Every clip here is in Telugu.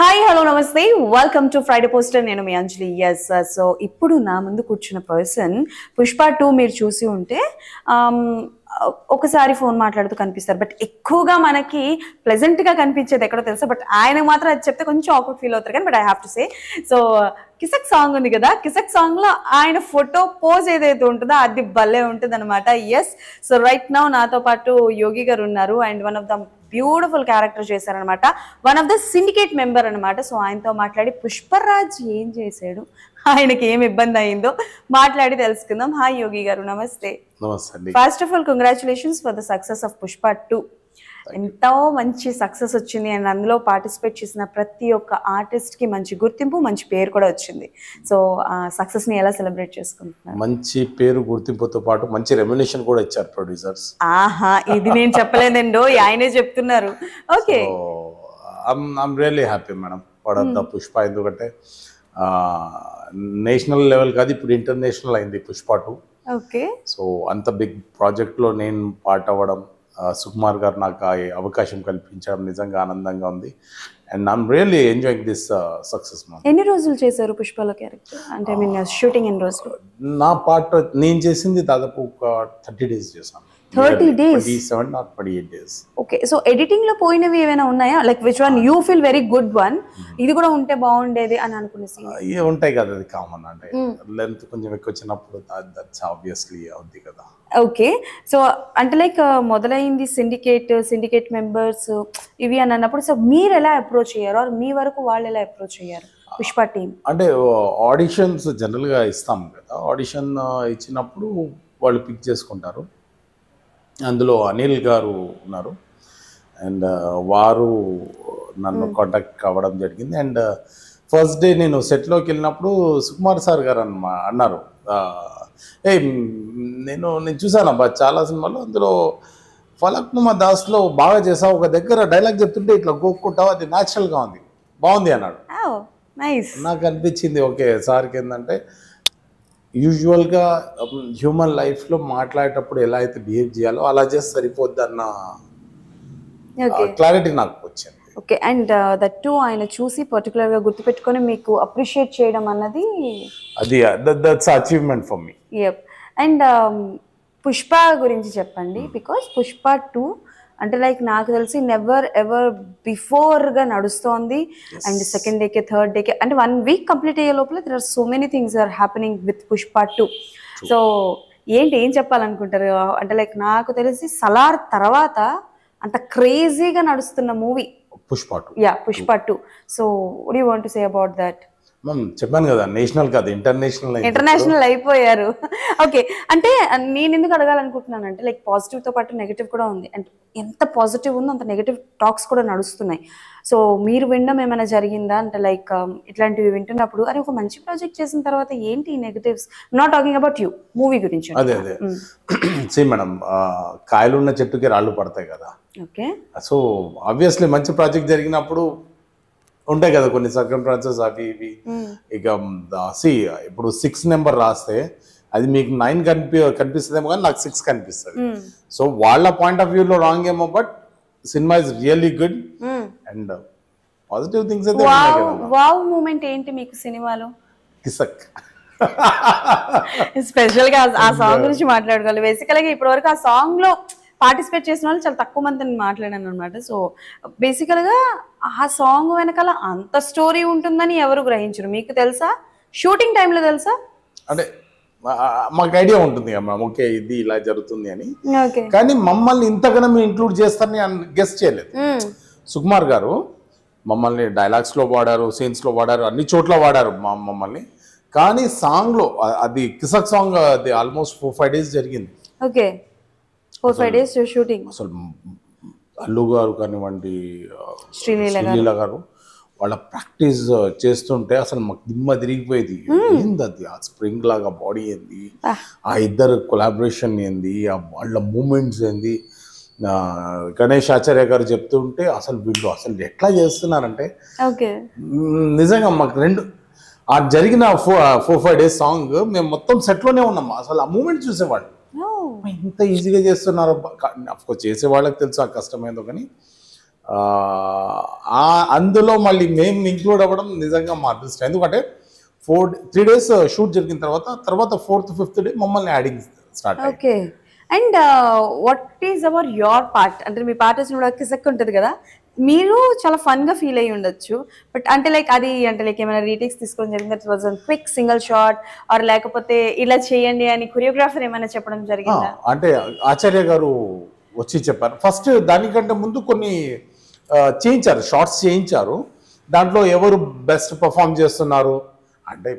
హాయ్ హలో నమస్తే వెల్కమ్ టు ఫ్రైడే పోస్టర్. నేను మీ అంజలి. ఎస్, సో ఇప్పుడు నా ముందు కూర్చున్న పర్సన్ పుష్ప 2 మీరు చూసి ఉంటే ఒకసారి ఫోన్ మాట్లాడుతూ కనిపిస్తారు, బట్ ఎక్కువగా మనకి ప్లెజెంట్గా కనిపించేది ఎక్కడో తెలుసా, బట్ ఆయన మాత్రం అది చెప్తే కొంచెం ఆక్వర్డ్ ఫీల్ అవుతారు కానీ but I have to say. So Kissik song ఉంది కదా, కిసక్ సాంగ్లో ఆయన ఫోటో పోజ్ ఏదైతే ఉంటుందో అది భలే ఉంటుంది అనమాట. ఎస్, సో రైట్ నౌ నాతో పాటు యోగి గారు ఉన్నారు and one of the beautiful character చేశారనమాట, one of the syndicate member అనమాట. సో ఆయనతో మాట్లాడి పుష్పరాజ్ ఏం చేశాడు, ఆయనకి ఏం ఇబ్బంది అయిందో మాట్లాడి తెలుసుకుందాం. హాయ్ యోగి గారు, నమస్తే. First of all congratulations for the success of Pushpa 2. ఎంతో మంచి సక్సెస్ వచ్చింది అండ్ అందులో పార్టిసిపేట్ చేసిన ప్రతి ఒక్క ఆర్టిస్ట్కి మంచి గుర్తింపు, మంచి పేరు కూడా వచ్చింది. సో ఆ సక్సెస్ని ఎలా సెలబ్రేట్ చేసుకుంటున్నారు? మంచి పేరు, గుర్తింపుతో పాటు మంచి రెమ్యునేషన్ కూడా ఇచ్చారు ప్రొడ్యూసర్స్. ఆహా, ఇది నేను చెప్పలేదండో, ఆయనే చెప్తున్నారు. Okay, I'm really happy madam for the Pushpa. ఎందుకంటే నేషనల్ లెవెల్ కాదు, ఇప్పుడు ఇంటర్నేషనల్ అయింది పుష్ప 2. ఓకే, సో అంత బిగ్ ప్రాజెక్ట్లో నేను పార్ట్ అవ్వడం, సుకుమార్ గారు నాకు ఆ అవకాశం కల్పించడం నిజంగా ఆనందంగా ఉంది and I'm really enjoying this success. ఎన్ని రోజులు చేశారు పుష్పలో క్యారెక్టర్? అంటే ఐ మీన్ షూటింగ్ ఎన్ని రోజులు? నా పార్ట్ నేను చేసింది దాదాపు ఒక 30 days చేశాను. 30 days? 27 or 28 days. Okay, so editing లో పోయినవి ఏమైనా ఉన్నాయా? Like which one you feel very good one, ఇది కూడా ఉంటే బాగుండేది అని అనుకునే సీన్? ఉంటాయి కదా, అది కామన్. అంటే లెంత్ కొంచెం ఎక్కువ వచ్చినప్పుడు దట్స్ ఆబ్వియస్లీ అవుద్ది కదా. ఓకే, సో అంటే లైక్ మొదలైంది సిండికేట్ మెంబర్స్ ఇవి అని అన్నప్పుడు, సో మీరు ఎలా అప్రోచ్ అయ్యారు, మీ వరకు వాళ్ళు ఎలా అప్రోచ్ అయ్యారు పుష్ప టీమ్? అంటే ఆడిషన్స్ జనరల్గా ఇస్తాం కదా, ఆడిషన్ ఇచ్చినప్పుడు వాళ్ళు పిక్ చేసుకుంటారు. అందులో అనిల్ గారు ఉన్నారు అండ్ వారు నన్ను కాంటాక్ట్ అవ్వడం జరిగింది. అండ్ ఫస్ట్ డే నేను సెట్లోకి వెళ్ళినప్పుడు సుకుమార్ సార్ గారు అన్నారు, నేను చూసాను అబ్బా చాలా సినిమాలు, అందులో ఫలక్నుమా దాస్లో బాగా చేసావు, ఒక దగ్గర డైలాగ్ చెప్తుంటే ఇట్లా గోక్కుంటావు, అది న్యాచురల్గా ఉంది, బాగుంది అన్నాడు. నాకు అనిపించింది ఓకే సార్కి ఏంటంటే యూజువల్గా హ్యూమన్ లైఫ్లో మాట్లాడేటప్పుడు ఎలా అయితే బిహేవ్ చేయాలో అలా చేస్తే సరిపోద్ది అన్న క్లారిటీ నాకు వచ్చింది. ఓకే, అండ్ దట్ టు ఆయన చూసి పర్టికులర్గా గుర్తుపెట్టుకొని మీకు అప్రిషియేట్ చేయడం అన్నది అది that's achievement for me. Yup, and Pushpa గురించి చెప్పండి, బికాస్ పుష్ప 2 అంటే లైక్ నాకు తెలిసి నెవర్ ఎవర్ బిఫోర్గా నడుస్తోంది అండ్ సెకండ్ డేకే థర్డ్ డేకే అంటే 1 week కంప్లీట్ అయ్యే లోపల there are so many things are happening with Pushpa 2. So ఏం చెప్పాలనుకుంటారు? అంటే లైక్ నాకు తెలిసి సలార్ తర్వాత అంత క్రేజీగా నడుస్తున్న movie Pushpa 2. Yeah, Pushpa 2. So what you want to say about that? చెప్పాను కదా, నేషనల్ కాదు ఇంటర్నేషనల్ అయిపోయారు. ఓకే, అంటే నేను ఎందుకు అడగాలనుకుంటున్నానంటే లైక్ పాజిటివ్తో పాటు నెగిటివ్ కూడా ఉంది, అంటే ఎంత పాజిటివ్ ఉందో అంత నెగిటివ్ టాక్స్ కూడా నడుస్తున్నాయి. సో మీరు వినడం ఏమైనా జరిగిందా? అంటే లైక్ ఇట్లాంటివి వింటున్నప్పుడు అరే ఒక మంచి ప్రాజెక్ట్ చేసిన తర్వాత ఏంటి negatives? Not talking about you, movie గురించి. అదే సే మేడం, కాయలున్న చెట్టుకి రాళ్ళు పడతాయి కదా. ఓకే, సో ఆబ్వియస్లీ మంచి ప్రాజెక్ట్ జరిగినప్పుడు ఉంటాయి కదా కొన్ని సర్కమ్స్టాన్సెస్ అవి ఇవి. ఇక ఇప్పుడు 6 నెంబర్ రాస్తే అది మీకు 9 కనిపిస్తుందేమో కానీ నాకు 6 కనిపిస్తుంది. సో వాళ్ళ పాయింట్ ఆఫ్ వ్యూలో రాంగ్ ఏమో, but cinema is really good and positive things అయితే. వావ్ మూమెంట్ ఏంటి మీకు సినిమాలో? కిసక్ స్పెషల్ గా ఆ సాంగ్ గురించి మాట్లాడుకోవాలి. బేసికల్గా ఇప్పటి వరకు ఆ సాంగ్ లో పార్టిసిపేట్ చేసిన వాళ్ళు చాలా తక్కువ మందిని మాట్లాడాను అనమాట. సో బేసికల్గా ఆ సాంగ్ వెనకాల అంత స్టోరీ ఉంటుందని ఎవరు గ్రహించరు. మీకు తెలుసా? షూటింగ్ టైంలో తెలుసా? అంటే మాకు ఐడియా ఉంటుంది ఓకే ఇది ఇలా జరుగుతుంది అని, కానీ మమ్మల్ని ఇంతకన్నా మీరు ఇంక్లూడ్ చేస్తారని గెస్ట్ చేయలేదు. సుకుమార్ గారు మమ్మల్ని డైలాగ్స్లో వాడారు, సీన్స్లో వాడారు, అన్ని చోట్ల వాడారు మమ్మల్ని. కానీ సాంగ్లో అది కిసక్ సాంగ్ అది ఆల్మోస్ట్ 4-5 days జరిగింది. Okay, 4-5 days shooting. అసలు అల్లు గారు కానివ్వండి, శ్రీలీల గారు వాళ్ళ ప్రాక్టీస్ చేస్తుంటే అసలు మాకు దిమ్మ తిరిగిపోయేది. ఏంది అది, ఆ స్ప్రింగ్ లాగా బాడీ ఏంది, ఆ ఇద్దరు కొలాబరేషన్ ఏంది, ఆ వాళ్ళ మూమెంట్స్ ఏంది. గణేష్ ఆచార్య గారు చెప్తుంటే అసలు వీళ్ళు అసలు ఎట్లా చేస్తున్నారంటే నిజంగా మాకు ఆ జరిగిన 4-5 days సాంగ్ మేము మొత్తం సెట్లోనే ఉన్నాము. అసలు ఆ మూమెంట్ చూసేవాళ్ళు ఇంత ఈజీగా చేస్తున్నారు. అఫ్కోర్స్ చేసే వాళ్ళకి తెలుసు ఆ కష్టమైందో, కానీ అందులో మళ్ళీ మేము ఇంక్లూడ్ అవ్వడం నిజంగా మా అదృష్టం. ఎందుకంటే 3 days షూట్ జరిగిన తర్వాత 4th 5th డే మమ్మల్ని యాడింగ్ స్టార్ట్ అయ్యింది. Okay. And what is our your part? అంటే మీ పార్ట్ వచ్చినప్పుడు కిసక్ ఉంటుంది కదా, మీరు చాలా ఫన్ గా ఫీల్ అయ్యి ఉండొచ్చు. బట్ అంటే లైక్ అది అంటే లైక్ ఏమైనా రీటేక్స్ తీసుకోవడం జరిగింది, that was quick single shot are లేకపోతే ఇలా చేయండి అని కొరియోగ్రాఫర్ ఏమైనా చెప్పడం జరిగిందా? అంటే ఆచార్య గారు వచ్చి చెప్పారు. ఫస్ట్ దానికంటే ముందు కొన్ని చేయించారు, షార్ట్స్ చేయించారు. దాంట్లో ఎవరు బెస్ట్ పర్ఫామ్ చేస్తున్నారు అంటే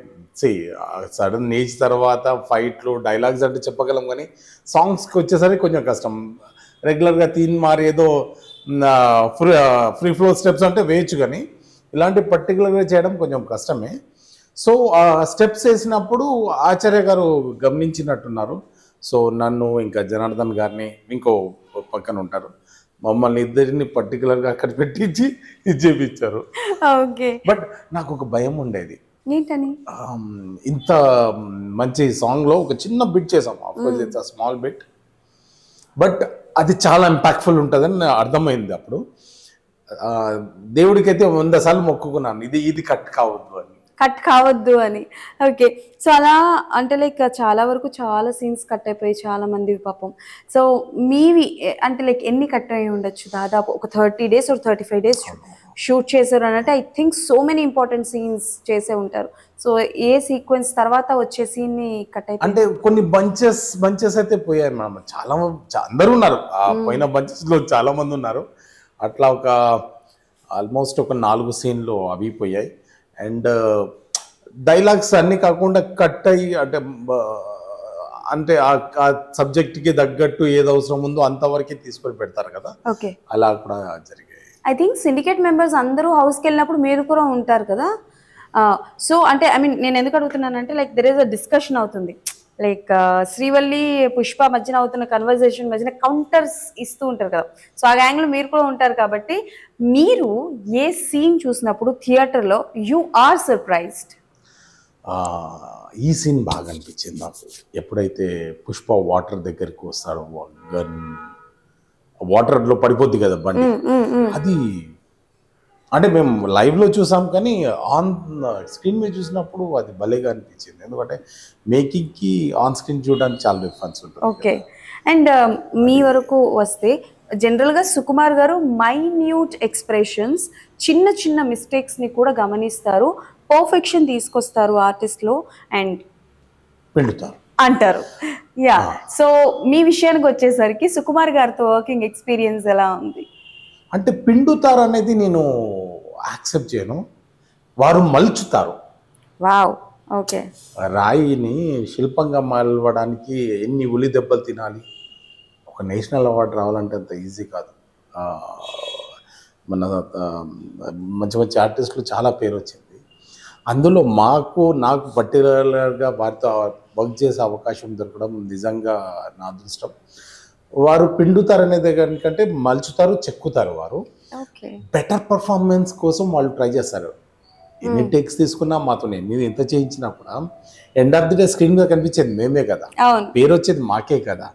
సడన్ ఏజ్ తర్వాత ఫైట్లు డైలాగ్స్ అంటే చెప్పగలం, కానీ సాంగ్స్కి వచ్చేసరికి కొంచెం కష్టం. రెగ్యులర్గా తీన్ మారి ఏదో ఫ్రీ ఫ్లో స్టెప్స్ అంటే వేయచ్చు, కానీ ఇలాంటి పర్టికులర్గా చేయడం కొంచెం కష్టమే. సో ఆ స్టెప్స్ వేసినప్పుడు ఆచార్య గారు గమనించినట్టున్నారు. సో నన్ను ఇంకా జనార్దన్ గారిని ఇంకో పక్కన ఉంటారు, మమ్మల్ని ఇద్దరిని పర్టికులర్గా అక్కడ పెట్టించి ఇది చేపించారు. ఓకే. బట్ నాకు ఒక భయం ఉండేది, ఏంటని? ఇంత మంచి సాంగ్లో ఒక చిన్న బిట్ చేసాం, of course it's small bit, but అది చాలా ఇంపాక్ట్ఫుల్ ఉంటుందని అర్థమైంది. అప్పుడు దేవుడికైతే 100 సార్లు మొక్కుకున్నాను ఇది కట్ కావద్దు అని. ఓకే. సో అలా అంటే లైక్ చాలా వరకు చాలా సీన్స్ కట్ అయిపోయి చాలా మంది పాపం. సో మీవి అంటే లైక్ ఎన్ని కట్ అయి ఉండొచ్చు? దాదాపు ఒక 30 days or 35 days షూట్ చేశారు అని అంటే I think so many important scenes చేసే ఉంటారు. సో ఏ సీక్వెన్స్ తర్వాత వచ్చే సీన్ ని కట్ అయిపోయి అంటే కొన్ని బంచెస్ అయితే పోయాయి మేడం. చాలా అందరూ ఉన్నారు, ఆ పోయిన బంచెస్ లో చాలా మంది ఉన్నారు. అట్లా ఒక ఆల్మోస్ట్ ఒక 4 సీన్లు అవి పోయాయి. అండ్ డైలాగ్స్ అన్ని కాకుండా కట్ అయ్యి అంటే ఆ సబ్జెక్ట్కి తగ్గట్టు ఏది అవసరం ఉందో అంతవరకే తీసుకొని పెడతారు కదా, అలా కూడా జరిగాయి. ఐ థింక్ సిండికేట్ మెంబర్స్ అందరూ హౌస్కి వెళ్ళినప్పుడు మీరు కూడా ఉంటారు కదా. సో అంటే ఐ మీన్ నేను ఎందుకు అడుగుతున్నానంటే like there is a discussion అవుతుంది, లైక్ శ్రీవల్లి పుష్ప మధ్యన అవుతున్న కన్వర్జేషన్ మధ్యన కౌంటర్స్ ఇస్తూ ఉంటారు కదా. సో ఆ గ్యాంగ్లో మీరు కూడా ఉంటారు కాబట్టి మీరు ఏ సీన్ చూసినప్పుడు థియేటర్లో యు ఆర్ సర్ప్రైజ్డ్? ఈ సీన్ బాగా అనిపించింది నాకు. ఎప్పుడైతే పుష్ప వాటర్ దగ్గరికి వస్తాడో, గన్ వాటర్లో పడిపోద్ది కదా బండి, అది అంటే మేము లైవ్లో చూసాం కానీ ఆన్ స్క్రీన్ మీద చూసినప్పుడు అది భలేగా అనిపించింది. ఎందుకంటే మేకింగ్కి ఆన్ స్క్రీన్ చూడడానికి చాలా డిఫరెన్స్ ఉంటుంది. ఓకే. అండ్ మీ వరకు వస్తే జనరల్గా సుకుమార్ గారు మైన్యూట్ ఎక్స్ప్రెషన్స్, చిన్న చిన్న మిస్టేక్స్ని కూడా గమనిస్తారు, పర్ఫెక్షన్ తీసుకొస్తారు ఆర్టిస్ట్లో అండ్ పిండుతారు అంటారు. యా. సో మీ విషయానికి వచ్చేసరికి సుకుమార్ గారితో వర్కింగ్ ఎక్స్పీరియన్స్ ఎలా ఉంది? అంటే పిండుతారు అనేది నేను యాక్సెప్ట్ చేయను, వారు మలుచుతారు. వావ్. ఓకే. రాయిని శిల్పంగా మలవడానికి ఎన్ని ఉలి దెబ్బలు తినాలి, ఒక నేషనల్ అవార్డు రావాలంటే అంత ఈజీ కాదు. మన మంచి మంచి ఆర్టిస్టులు చాలా పేరు వచ్చింది. అందులో నాకు పర్టికులర్గా వారితో వర్క్ చేసే అవకాశం దొరకడం నిజంగా నా అదృష్టం. వారు పిండుతారు అనేది కంటే మలుచుతారు, చెక్కుతారు. వారు బెటర్ పర్ఫార్మెన్స్ కోసం వాళ్ళు ట్రై చేస్తారు. ఎన్ని టేక్స్ తీసుకున్నా మాతో నేను ఎంత చేయించినా కూడా end of the day screen మీద కనిపించేది మేమే కదా, పేరు వచ్చేది మాకే కదా,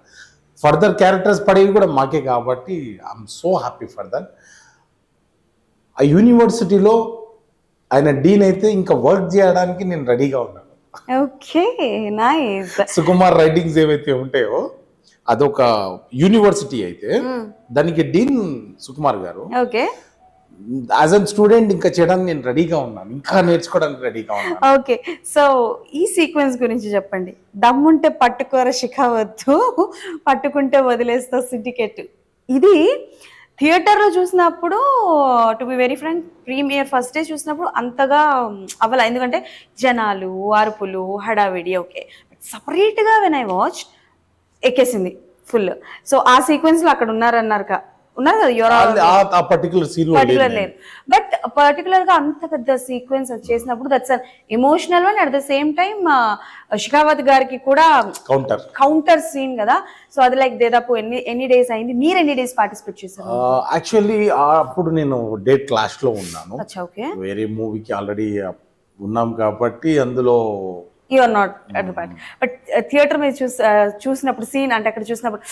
ఫర్దర్ క్యారెక్టర్స్ పడేవి కూడా మాకే. కాబట్టి I'm so happy for that. ఆ యూనివర్సిటీలో ఆయన డీన్ అయితే ఇంకా వర్క్ చేయడానికి నేను రెడీగా ఉన్నాను. Okay, nice. సుకుమార్ రైటింగ్స్ ఏవైతే ఉంటాయో అదొక యూనివర్సిటీ అయితే దానికి డీన్ సుకుమార్ గారు. ఓకే. యాజ్ అన్ స్టూడెంట్ ఇంకా చేయడానికి నేను రెడీగా ఉన్నాను, ఇంకా నేర్చుకోవడానికి రెడీగా ఉన్నాను. ఓకే. సో ఈ సీక్వెన్స్ గురించి చెప్పండి. దమ్ముంటే పట్టుకోర శిఖావద్దు, పట్టుకుంటే వదిలేస్తా సిండికేట్. ఇది థియేటర్లో చూసినప్పుడు to be very frank premiere first day చూసినప్పుడు అంతగా అవ్వాల, ఎందుకంటే జనాలు, అరుపులు, హడావిడి. ఓకే. సపరేట్గా వెన్ ఐ వాచ్ ఎక్కేసింది ఫుల్. సో ఆ సీక్వెన్స్లో అక్కడ ఉన్నారు కదా, పర్టికులర్ లేదు. బట్ పర్టికులర్ గా అంత పెద్ద సీక్వెన్స్ చేసినప్పుడు that's an emotional one, at the same time Shekhawat గారికి కూడా కౌంటర్ సీన్ కదా. సో అది లైక్ దాదాపు ఎన్ని డేస్ అయింది, మీరు ఎన్ని డేస్ పార్టిసిపేట్ చేశారు? యాక్చువల్లీ అప్పుడు నేను డేట్ క్లాష్ లో ఉన్నాను, వేరే మూవీకి ఆల్రెడీ ఉన్నాం కాబట్టి అందులో you are not at the part. But theatre మీద చూసినప్పుడు సీన్ అంటే అక్కడ చూసినప్పుడు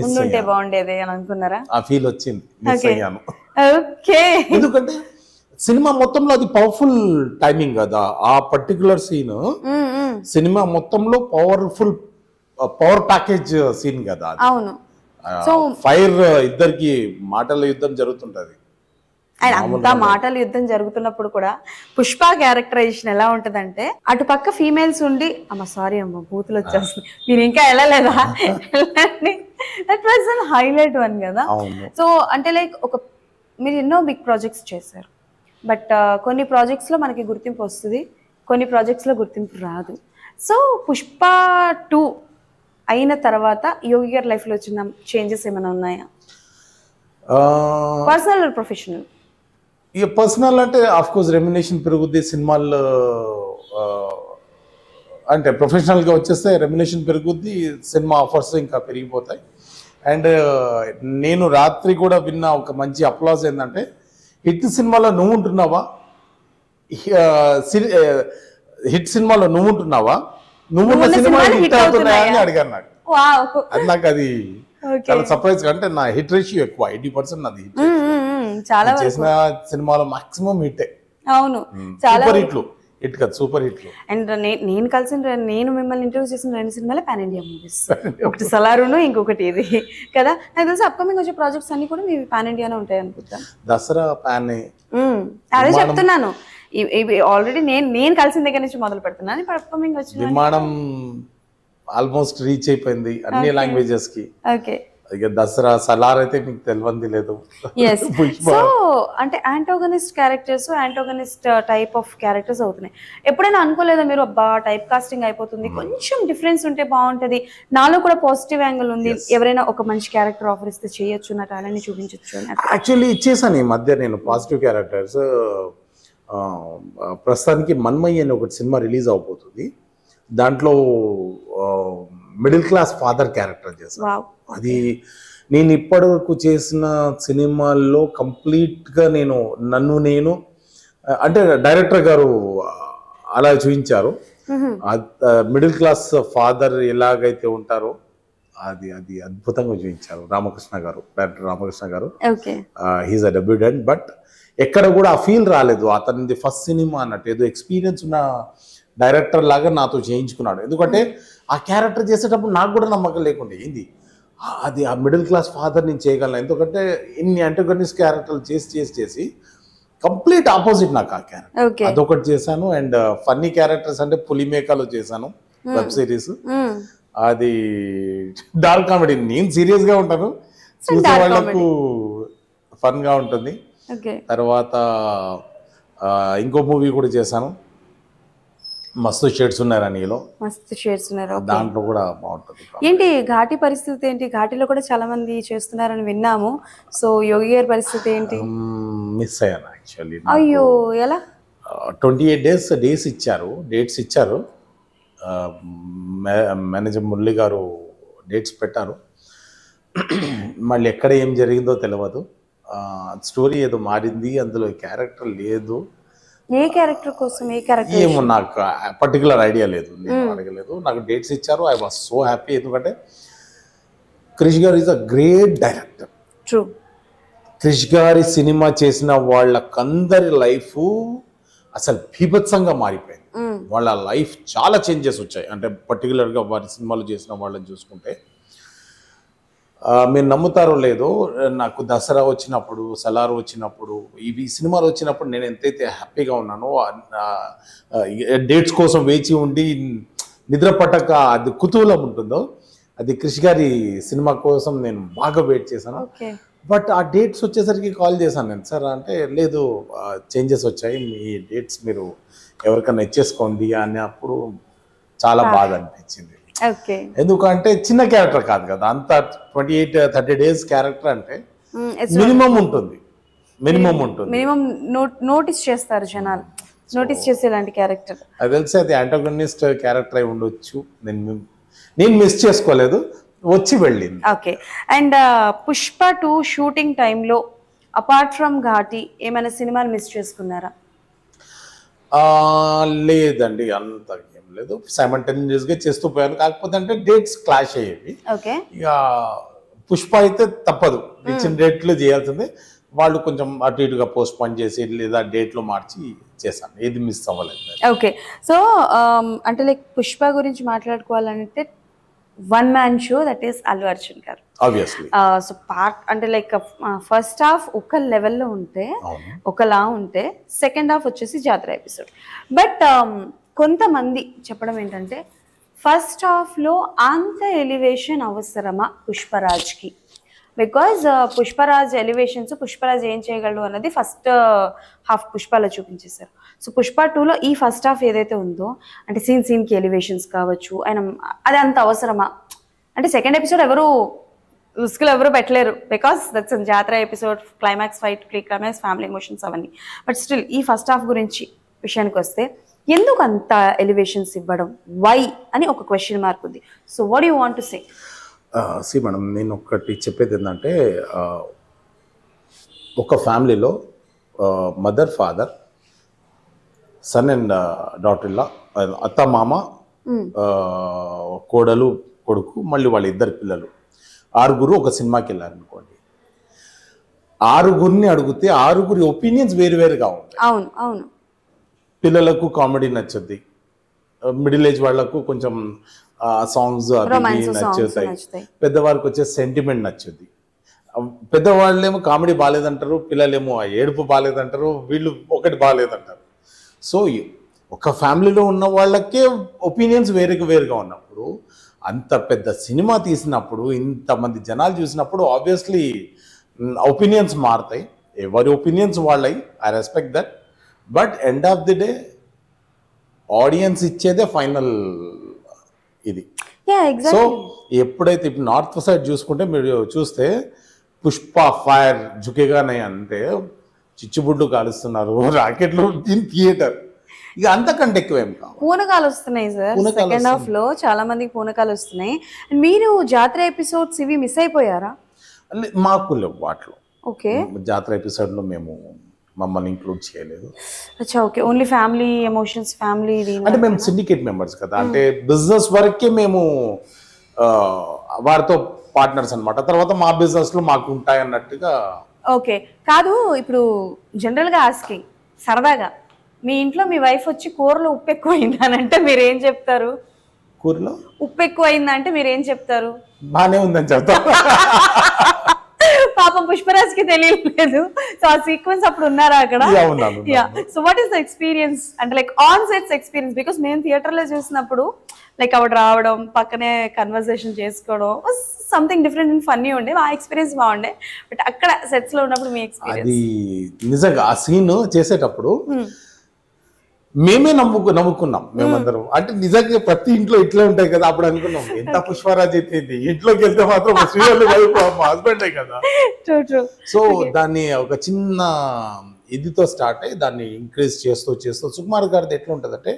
ముందుంటే బాగుండేది అని అనుకున్నారా? ఆ ఫీల్ వచ్చింది. ఓకే. ఎందుకంటే సినిమా మొత్తంలో అది పవర్ఫుల్ టైమింగ్ కదా, ఆ పర్టికులర్ సీన్ సినిమా మొత్తంలో పవర్ ప్యాకేజ్ సీన్ కదా అది. అవును. సో ఫైర్ ఇద్దరికి మాటల యుద్ధం జరుగుతుంటది. అండ్ అంతా మాటల యుద్ధం జరుగుతున్నప్పుడు కూడా పుష్ప క్యారెక్టరైజేషన్ ఎలా ఉంటదంటే, అటు పక్క ఫీమేల్స్ ఉండి అమ్మ సారీ అమ్మ బూతులు వచ్చేస్తుంది, మీరు ఇంకా వెళ్ళలేదా వెళ్ళండి, that was an highlight one కదా. సో అంటే లైక్ మీరు ఎన్నో బిగ్ ప్రాజెక్ట్స్ చేశారు, బట్ కొన్ని ప్రాజెక్ట్స్లో మనకి గుర్తింపు వస్తుంది, కొన్ని ప్రాజెక్ట్స్లో గుర్తింపు రాదు. సో పుష్ప 2 అయిన తర్వాత యోగి గారి లైఫ్లో వచ్చిన చేంజెస్ ఏమైనా ఉన్నాయా, పర్సనల్ ప్రొఫెషనల్? ఇక పర్సనల్ అంటే ఆఫ్ కోర్స్ రెమ్యునేషన్ పెరుగుద్ది సినిమాల్లో, అంటే ప్రొఫెషనల్గా వచ్చేస్తే రెమ్యునేషన్ పెరుగుద్ది, సినిమా ఆఫర్స్ ఇంకా పెరిగిపోతాయి. అండ్ నేను రాత్రి కూడా విన్న ఒక మంచి అప్లాజ్ ఏంటంటే, హిట్ సినిమాలో నువ్వు ఉంటున్నావా, హిట్ సినిమాలో నువ్వు ఉంటున్నావా, నువ్వున్న సినిమా హిట్ అవుతున్నాయా అని అడిగారు నాకు. అది నాకు అది చాలా సర్ప్రైజ్. అంటే నా హిట్ రేషియో ఎక్కువ, 80% నాది హిట్. చాలా చేసిన సినిమాలో మాక్సిమం హిట్. అవును, చాలా సూపర్ హిట్లు, హిట్ కాదు సూపర్ హిట్లు. అండ్ నేను మిమ్మల్ని ఇంటర్వ్యూ చేసిన 2 సినిమాలే పాన్ ఇండియా మూవీస్, ఒకటి సలారును ఇంకొకటి ఇది కదా. నాకు తెలిసి అప్కమింగ్ వచ్చే ప్రాజెక్ట్స్ అన్ని కూడా మీవి పాన్ ఇండియానే ఉంటాయి అనుకుంటా. దసరా పాన్, అదే చెప్తున్నాను, ఇవి ఆల్రెడీ నేను కలిసిన దగ్గర నుంచి మొదలు పెడుతున్నాను. ఇప్పుడు అప్కమింగ్ వచ్చిన విమానం ఆల్మోస్ట్ రీచ్ అయిపోయింది అన్ని లాంగ్వేజెస్ కి. ఓకే. ఇక దసరా సలార్ అయితే మీకు తెలియంది లేదు. సో అంటే antagonist characters, antagonist type of characters అవుతున్నాయి. ఎప్పుడైనా అనుకోలేదా మీరు, అబ్బా టైప్ కాస్టింగ్ అయిపోతుంది, కొంచెం డిఫరెన్స్ ఉంటే బాగుంటది, నాలో కూడా పాజిటివ్ యాంగిల్ ఉంది, ఎవరైనా ఒక మంచి క్యారెక్టర్ ఆఫర్ ఇస్తే చేయొచ్చు, నా టాలెంట్ చూపించచ్చు? యాక్చువల్లీ ఇచ్చేసాను ఈ మధ్య నేను పాజిటివ్ క్యారెక్టర్స్. ప్రస్తుతానికి మన్మయ్య అని ఒకటి సినిమా రిలీజ్ అవబోతుంది, దాంట్లో మిడిల్ క్లాస్ ఫాదర్ క్యారెక్టర్ చేశాను. అది నేను ఇప్పటి వరకు చేసిన సినిమాల్లో కంప్లీట్గా నేను అంటే డైరెక్టర్ గారు అలా చూపించారు. మిడిల్ క్లాస్ ఫాదర్ ఎలాగైతే ఉంటారో అది అద్భుతంగా చూపించారు రామకృష్ణ గారు, డైరెక్టర్ రామకృష్ణ గారు. హీఈస్ అ డెబ్యూటెంట్, బట్ ఎక్కడ కూడా ఆ ఫీల్ రాలేదు అతనిది ఫస్ట్ సినిమా అన్నట్టు, ఏదో ఎక్స్పీరియన్స్ ఉన్న డైరెక్టర్ లాగా నాతో చేయించుకున్నాడు. ఎందుకంటే ఆ క్యారెక్టర్ చేసేటప్పుడు నాకు కూడా నమ్మకం లేకుండా ఏంది అది ఆ మిడిల్ క్లాస్ ఫాదర్ నేను చేయగలను, ఎందుకంటే ఇన్ని యాంటోగనిస్ట్ క్యారెక్టర్లు చేసి కంప్లీట్ ఆపోజిట్ నాకు ఆ క్యారెక్టర్. అదొకటి చేశాను. అండ్ ఫన్నీ క్యారెక్టర్స్ అంటే పులిమేకాలో చేశాను వెబ్ సిరీస్, అది డార్క్ కామెడీ. నేను సీరియస్ గా ఉంటాను, చూసే వాళ్ళకు ఫన్ గా ఉంటుంది. తర్వాత ఇంకో మూవీ కూడా చేశాను, మస్తు షేడ్స్ ఉన్నారు అనిలో, మస్తు షేడ్స్ ఉన్నారు, దాంట్లో కూడా బాగుంటుంది. ఏంటి ఘాటి పరిస్థితి ఏంటి? ఘాటిలో కూడా చాలా మంది చేస్తున్నారని విన్నాము. సో యోగి గారి పరిస్థితి ఏంటి? మిస్ అయ్యాను యాక్చువల్లీ. అయ్యో, ఎలా? 28 డేట్స్ ఇచ్చారు. మేనేజర్ మురళి గారు డేట్స్ పెట్టారు, మళ్ళీ ఎక్కడ ఏం జరిగిందో తెలియదు. స్టోరీ ఏదో మారింది, అందులో క్యారెక్టర్ లేదు. ఏ క్యారెక్టర్ కోసం? ఏ క్యారెక్టర్ ఏమో నాకు పర్టికులర్ ఐడియా లేదు, నేను అడగలేదు. నాకు డేట్స్ ఇచ్చారు, ఐ వాజ్ సో హ్యాపీ. ఎందుకంటే క్రిష్ గారు is a great director. True. Krish గారి సినిమా చేసిన వాళ్ళకందరి లైఫ్ అసలు బీభత్సంగా మారిపోయింది. వాళ్ళ లైఫ్ చాలా చేంజెస్ వచ్చాయి. అంటే పర్టికులర్గా వారి సినిమాలు చేసిన వాళ్ళని చూసుకుంటే మీరు నమ్ముతారో లేదో, నాకు దసరా వచ్చినప్పుడు, సలార్ వచ్చినప్పుడు, ఇవి సినిమాలు వచ్చినప్పుడు నేను ఎంతైతే హ్యాపీగా ఉన్నానో, డేట్స్ కోసం వేచి ఉండి నిద్ర పట్టక అది కుతూహలం ఉంటుందో, అది క్రిష్ గారి సినిమా కోసం నేను బాగా వెయిట్ చేశాను. బట్ ఆ డేట్స్ వచ్చేసరికి కాల్ చేశాను నేను, సార్ అంటే లేదు చేంజెస్ వచ్చాయి, మీ డేట్స్ మీరు ఎవరికైనా ఇచ్చేసుకోండి అన్నప్పుడు చాలా బాధ అనిపించింది. ఎందుకంటే చిన్న క్యారెక్టర్ కాదు కదా, అంత 28-30 డేస్ క్యారెక్టర్ అంటే మినిమం ఉంటుంది. మినిమం నోటీస్ చేస్తారు జనాలు, నోటీస్ చేసేలాంటి క్యారెక్టర్. అది తెలిసి అది యాంటోగనిస్ట్ క్యారెక్టర్ అయి ఉండొచ్చు, నేను మిస్ చేసుకోలేదు, వచ్చి వెళ్ళింది. ఓకే. అండ్ పుష్ప 2 షూటింగ్ టైంలో అపార్ట్ ఫ్రమ్ ఘాటి ఏమైనా సినిమాలు మిస్ చేసుకున్నారా? లేదండి, అంత ఏం లేదు. సైమల్టేనియస్ గా చేస్తూ పోయాను, కాకపోతే అంటే డేట్స్ క్లాష్ అయ్యేవి. ఇక పుష్ప అయితే తప్పదు, ఇచ్చిన డేట్లో చేయాల్సిందే. వాళ్ళు కొంచెం అటు ఇటుగా పోస్ట్ పోన్ చేసి లేదా డేట్లో మార్చి చేశాను, ఏది మిస్ అవ్వలేదు. ఓకే, సో అంటే లైక్ పుష్ప గురించి మాట్లాడుకోవాలంటే one man show, that is Allu Arjun గారు. ఆబ్వియస్లీ. సో పార్ట్ అంటే లైక్ ఫస్ట్ హాఫ్ ఒక లెవెల్లో ఉంటే, ఒకలా ఉంటే, సెకండ్ హాఫ్ వచ్చేసి జాతర ఎపిసోడ్. బట్ కొంతమంది చెప్పడం ఏంటంటే ఫస్ట్ హాఫ్లో అంత ఎలివేషన్ అవసరమా పుష్పరాజ్కి? బికాజ్ పుష్పరాజ్ ఎలివేషన్స్, పుష్పరాజ్ ఏం చేయగలడు అన్నది ఫస్ట్ హాఫ్ పుష్పలో చూపించేశారు. సో పుష్ప 2లో ఈ ఫస్ట్ హాఫ్ ఏదైతే ఉందో అంటే సీన్కి ఎలివేషన్స్ కావచ్చు, ఆయన అది అంత అవసరమా అంటే సెకండ్ ఎపిసోడ్ ఎవరు రిస్క్లో ఎవరు పెట్టలేరు, బికాస్ దట్స్ జాతర episode, climax fight, pre climax, family emotions అవన్నీ. బట్ స్టిల్ ఈ ఫస్ట్ హాఫ్ గురించి విషయానికి వస్తే ఎందుకు అంత ఎలివేషన్స్ ఇవ్వడం, వై అని ఒక క్వశ్చన్ మార్క్ ఉంది. So what you want to say? See madam, నేను ఒకటి చెప్పేది ఏంటంటే ఒక ఫ్యామిలీలో mother, father, son and daughter ఇలా, అత్త, మామ, కోడలు, కొడుకు, మళ్ళీ వాళ్ళ ఇద్దరు పిల్లలు, 6 ఒక సినిమాకి వెళ్ళారనుకోండి. 6 అడిగితే 6 ఒపీనియన్స్ వేరువేరుగా ఉంటాయి. అవును అవును. పిల్లలకు కామెడీ నచ్చుద్ది, మిడిల్ ఏజ్ వాళ్ళకు కొంచెం సాంగ్స్ అవి నచ్చుతాయి, పెద్దవారికి వచ్చే సెంటిమెంట్ నచ్చుద్ది. పెద్దవాళ్ళేమో కామెడీ బాగాలేదంటారు, పిల్లలేమో ఆ ఏడుపు బాగాలేదంటారు, వీళ్ళు ఒకటి బాగాలేదంటారు. సో ఒక ఫ్యామిలీలో ఉన్న వాళ్ళకే ఒపీనియన్స్ వేరుగా ఉన్నప్పుడు, అంత పెద్ద సినిమా తీసినప్పుడు, ఇంతమంది జనాలు చూసినప్పుడు ఆబ్వియస్లీ ఒపీనియన్స్ మారుతాయి. ఎవరి ఒపీనియన్స్ వాళ్ళవి, I respect that. But end of the day audience ఇచ్చేదే ఫైనల్ ఇది. సో ఎప్పుడైతే ఇప్పుడు నార్త్ సైడ్ చూసుకుంటే మీరు చూస్తే పుష్ప ఫైర్ జుకేగానే అంటే చిచ్చుబుడ్లు కాలుస్తున్నారు, రాకెట్లు ఇన్ థియేటర్, ఇక అంతకంటే ఎక్కువేం కాదు. పూనకాలు వస్తున్నాయి సార్, సెకండ్ హాఫ్ లో చాలా మందికి పూనకాలు వస్తున్నాయి. మీరు జాతర ఎపిసోడ్స్ ఇవి మిస్ అయిపోయారా? మాకు లేవు వాటిలో. ఓకే, జాతర ఎపిసోడ్ లో మేము మమ్మల్ని ఇంక్లూడ్ చేయలేదు. అచ్చా, okay, only family emotions, family. అంటే మేము సిండికేట్ మెంబర్స్ కదా, అంటే బిజినెస్ వరకే మేము వారితో పార్ట్నర్స్ అనమాట. తర్వాత మా బిజినెస్ లో మాకు ఉంటాయి అన్నట్టుగా. ఓకే, కాదు, ఇప్పుడు జనరల్ గా ఆస్కింగ్ సరదాగా, మీ ఇంట్లో మీ వైఫ్ వచ్చి కూరలో ఉప్పు ఎక్కువైందా అని అంటే మీరు ఏం చెప్తారు? కూరలో ఉప్పు ఎక్కువైందా అంటే మీరు ఏం చెప్తారు? బానే ఉందని చెప్తారు. పాపం పుష్పరాజ్ కి తెలియలేదు. సో ఆ సీక్వెన్స్ అప్పుడు ఉన్నారా అక్కడ? So what is the experience అంటే like on sets experience? Because మేము థియేటర్ లో చూసినప్పుడు లైక్ ఆవిడ రావడం, పక్కనే కన్వర్సేషన్ చేసుకోవడం, సంథింగ్ డిఫరెంట్ అండ్ ఫన్నీ ఉండే, ఆ ఎక్స్పీరియన్స్ బాగుండే. బట్ అక్కడ సెట్స్ లో ఉన్నప్పుడు మీ ఎక్స్పీరియన్స్? అది నిజంగా ఆ సీన్ చేసేటప్పుడు మేమే నవ్వుకున్నాం మేమందరం. అంటే నిజంగా ప్రతి ఇంట్లో ఇట్లా ఉంటాయి కదా, అప్పుడు అనుకున్నాం ఎంత పుష్పరాజ్ అయితే ఇంట్లోకి వెళ్తే మాత్రం మా హస్బెండే కదా. సో దాన్ని ఒక చిన్న ఇదితో స్టార్ట్ అయ్యి దాన్ని ఇంక్రీజ్ చేస్తూ సుకుమార్ గారిది ఎట్లా ఉంటుంది అంటే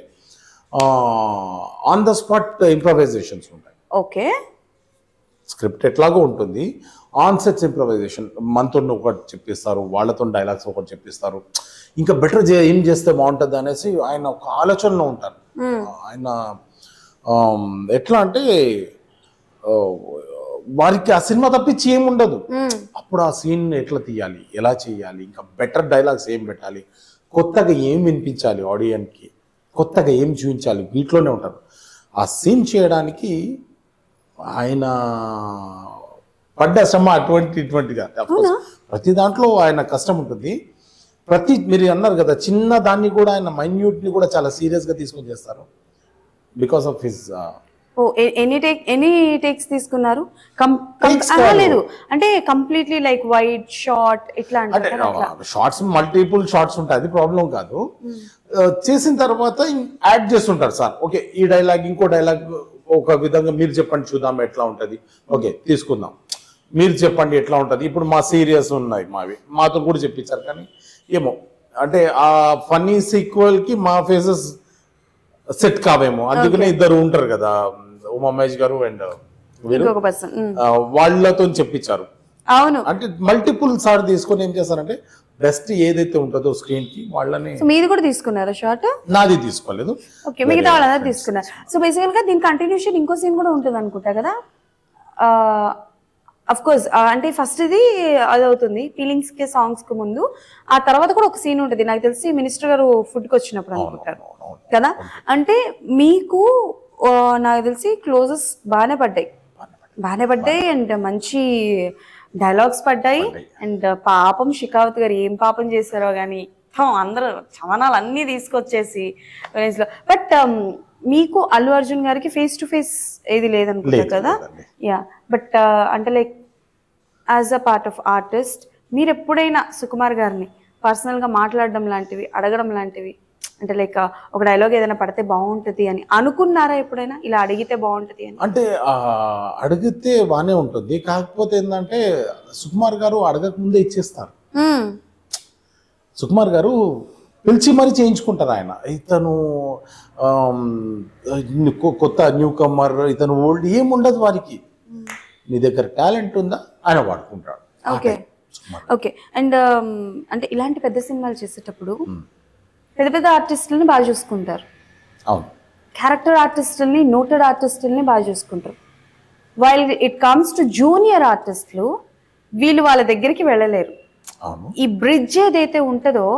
ఆన్ ద స్పాట్ ఇంప్రవైజేషన్స్ ఉంటాయి. ఓకే, స్క్రిప్ట్ ఎట్లాగో ఉంటుంది, ఆన్ సెట్స్ ఇంప్రవైజేషన్. మనతో ఒకటి చెప్పిస్తారు, వాళ్ళతో డైలాగ్స్ ఒకటి చెప్పిస్తారు, ఇంకా బెటర్ ఏం చేస్తే బాగుంటుంది అనేసి ఆయన ఒక ఆలోచనలో ఉంటారు. ఆయన ఎట్లా అంటే వారికి ఆ సినిమా తప్పించి ఏముండదు. అప్పుడు ఆ సీన్ ఎట్లా తీయాలి, ఎలా చేయాలి, ఇంకా బెటర్ డైలాగ్స్ ఏం పెట్టాలి, కొత్తగా ఏం వినిపించాలి ఆడియన్స్కి, కొత్తగా ఏం చూపించాలి, వీటిలోనే ఉంటారు. ఆ సీన్ చేయడానికి ఆయన పడ్డ శ్రమ ఇటువంటిగా. ప్రతి దాంట్లో ఆయన కష్టం ఉంటుంది. మీరు అన్నారు కదా, చిన్న దాన్ని కూడా ఆయన మైన్యూట్ని కూడా చాలా సీరియస్గా తీసుకొని చేస్తారు. Because of his any takes తీసుకున్నారు లేదు అంటే కంప్లీట్లీ లైక్ వైడ్ షార్ట్ ఇట్లా అంటే షార్ట్స్ మల్టిపుల్ షార్ట్స్ ఉంటాయి, అది ప్రాబ్లం కాదు. చేసిన తర్వాత యాడ్ చేస్తుంటారు సార్. ఓకే, ఈ డైలాగ్ ఇంకో డైలాగ్ ఒక విధంగా మీరు చెప్పండి చూద్దాం ఎట్లా ఉంటుంది, ఓకే తీసుకుందాం, మీరు చెప్పండి ఎట్లా ఉంటుంది. ఇప్పుడు మా సీరియస్ ఉన్నాయి, మాతో కూడా చెప్పించారు. కానీ ఏమో అంటే ఆ ఫన్నీ సీక్వెల్ కి మా ఫేసెస్ సెట్ కావేమో, అందుకనే ఇద్దరు ఉంటారు కదా, ఉమా మహేష్ గారు అండ్ వాళ్ళతో చెప్పించారు. అవును, అంటే మల్టిపుల్ సార్ తీసుకొని ఏం చేస్తారంటే బెస్ట్ ఏదైతే ఉంటుందో స్క్రీన్ కి వాళ్ళని. మీది కూడా తీసుకున్నారా షార్ట్? నాది తీసుకోలేదు, ఓకే, మిగతా వాళ్ళందరూ తీసుకున్నారు. సో బేసికల్ గా దీని కంటిన్యూషన్ ఇంకో సీన్ కూడా ఉంటుంది అనుకుంటా కదా, అఫ్ కోర్స్ అంటే ఫస్ట్ ఇది అది అవుతుంది ఫీలింగ్స్ కి సాంగ్స్ కి ముందు, ఆ తర్వాత కూడా ఒక సీన్ ఉంటుంది నాకు తెలిసి మినిస్టర్ గారు ఫుడ్ కి వచ్చినప్పుడు అనుకుంటారు కదా. అంటే మీకు నాకు తెలిసి క్లోజెస్ బాగానే పడ్డాయి అండ్ మంచి డైలాగ్స్ పడ్డాయి. అండ్ పాపం షికావత్ గారు ఏం పాపం చేశారో కానీ అందరూ చవనాలు అన్ని తీసుకొచ్చేసి. బట్ మీకు అల్లు అర్జున్ గారికి ఫేస్ టు ఫేస్ ఏది లేదనుకుంటా కదా. యా బట్ అంటే like as a part of artist మీరు ఎప్పుడైనా సుకుమార్ గారిని పర్సనల్ గా మాట్లాడడం లాంటివి, అడగడం లాంటివి, అంటే లైక్ ఒక డైలాగ్ ఏదైనా పడితే బాగుంటది అని అనుకున్నారా ఎప్పుడైనా, ఇలా అడిగితే బాగుంటది అని? అంటే అడిగితే బానే ఉంటుంది, కాకపోతే ఏంటంటే సుకుమార్ గారు అడగక ముందే ఇచ్చేస్తారు. సుకుమార్ గారు పిలిచి మరీ చేయించుకుంటారు. ఆయన ఇతను కొత్త న్యూ కమ్మర్, ఇతను ఓల్డ్ ఏముండదు వారికి. నీ దగ్గర టాలెంట్ ఉందా ఆయన వాడుకుంటాడు. Okay okay. అండ్ అంటే ఇలాంటి పెద్ద సినిమాలు చేసేటప్పుడు పెద్ద పెద్ద ఆర్టిస్టులని బాగా చూసుకుంటారు, అవును, క్యారెక్టర్ ఆర్టిస్టుల్ని, నోటెడ్ ఆర్టిస్టుల్ని బాగా చూసుకుంటారు. While it comes to junior ఆర్టిస్టులు వీళ్ళు వాళ్ళ దగ్గరికి వెళ్ళలేరు. ఈ బ్రిడ్జ్ ఏదైతే ఉంటుందో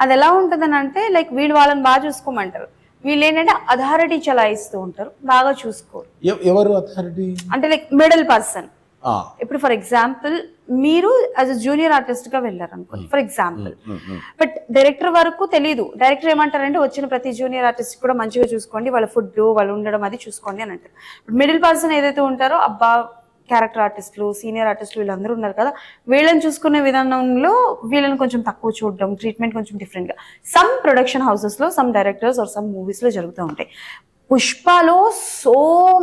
అది ఎలా ఉంటుందని అంటే లైక్ వీళ్ళు వాళ్ళని బాగా చూసుకోమంటారు, వీళ్ళు ఏంటంటే అథారిటీ చలాయిస్తూ ఉంటారు, బాగా చూసుకోరు. ఎవరు అథారిటీ అంటే లైక్ మిడిల్ పర్సన్. ఇప్పుడు ఫర్ ఎగ్జాంపుల్ మీరు యాజ్ అ జూనియర్ ఆర్టిస్ట్ గా వెళ్ళారు అనుకోండి ఫర్ ఎగ్జాంపుల్, బట్ డైరెక్టర్ వరకు తెలియదు. డైరెక్టర్ ఏమంటారంటే వచ్చిన ప్రతి జూనియర్ ఆర్టిస్ట్ కూడా మంచిగా చూసుకోండి, వాళ్ళ ఫుడ్ వాళ్ళు ఉండడం అది చూసుకోండి అని అంటారు. మిడిల్ పర్సన్ ఏదైతే ఉంటారో అబ్బా క్యారెక్టర్ ఆర్టిస్టులు, సీనియర్ ఆర్టిస్టులు వీళ్ళందరూ ఉన్నారు కదా, వీళ్ళని చూసుకునే విధానంలో వీళ్ళని కొంచెం తక్కువ చూడడం, ట్రీట్మెంట్ కొంచెం డిఫరెంట్ గా సమ్ ప్రొడక్షన్ హౌసెస్ లో, some directors or some movies లో జరుగుతూ ఉంటాయి. పుష్పలో so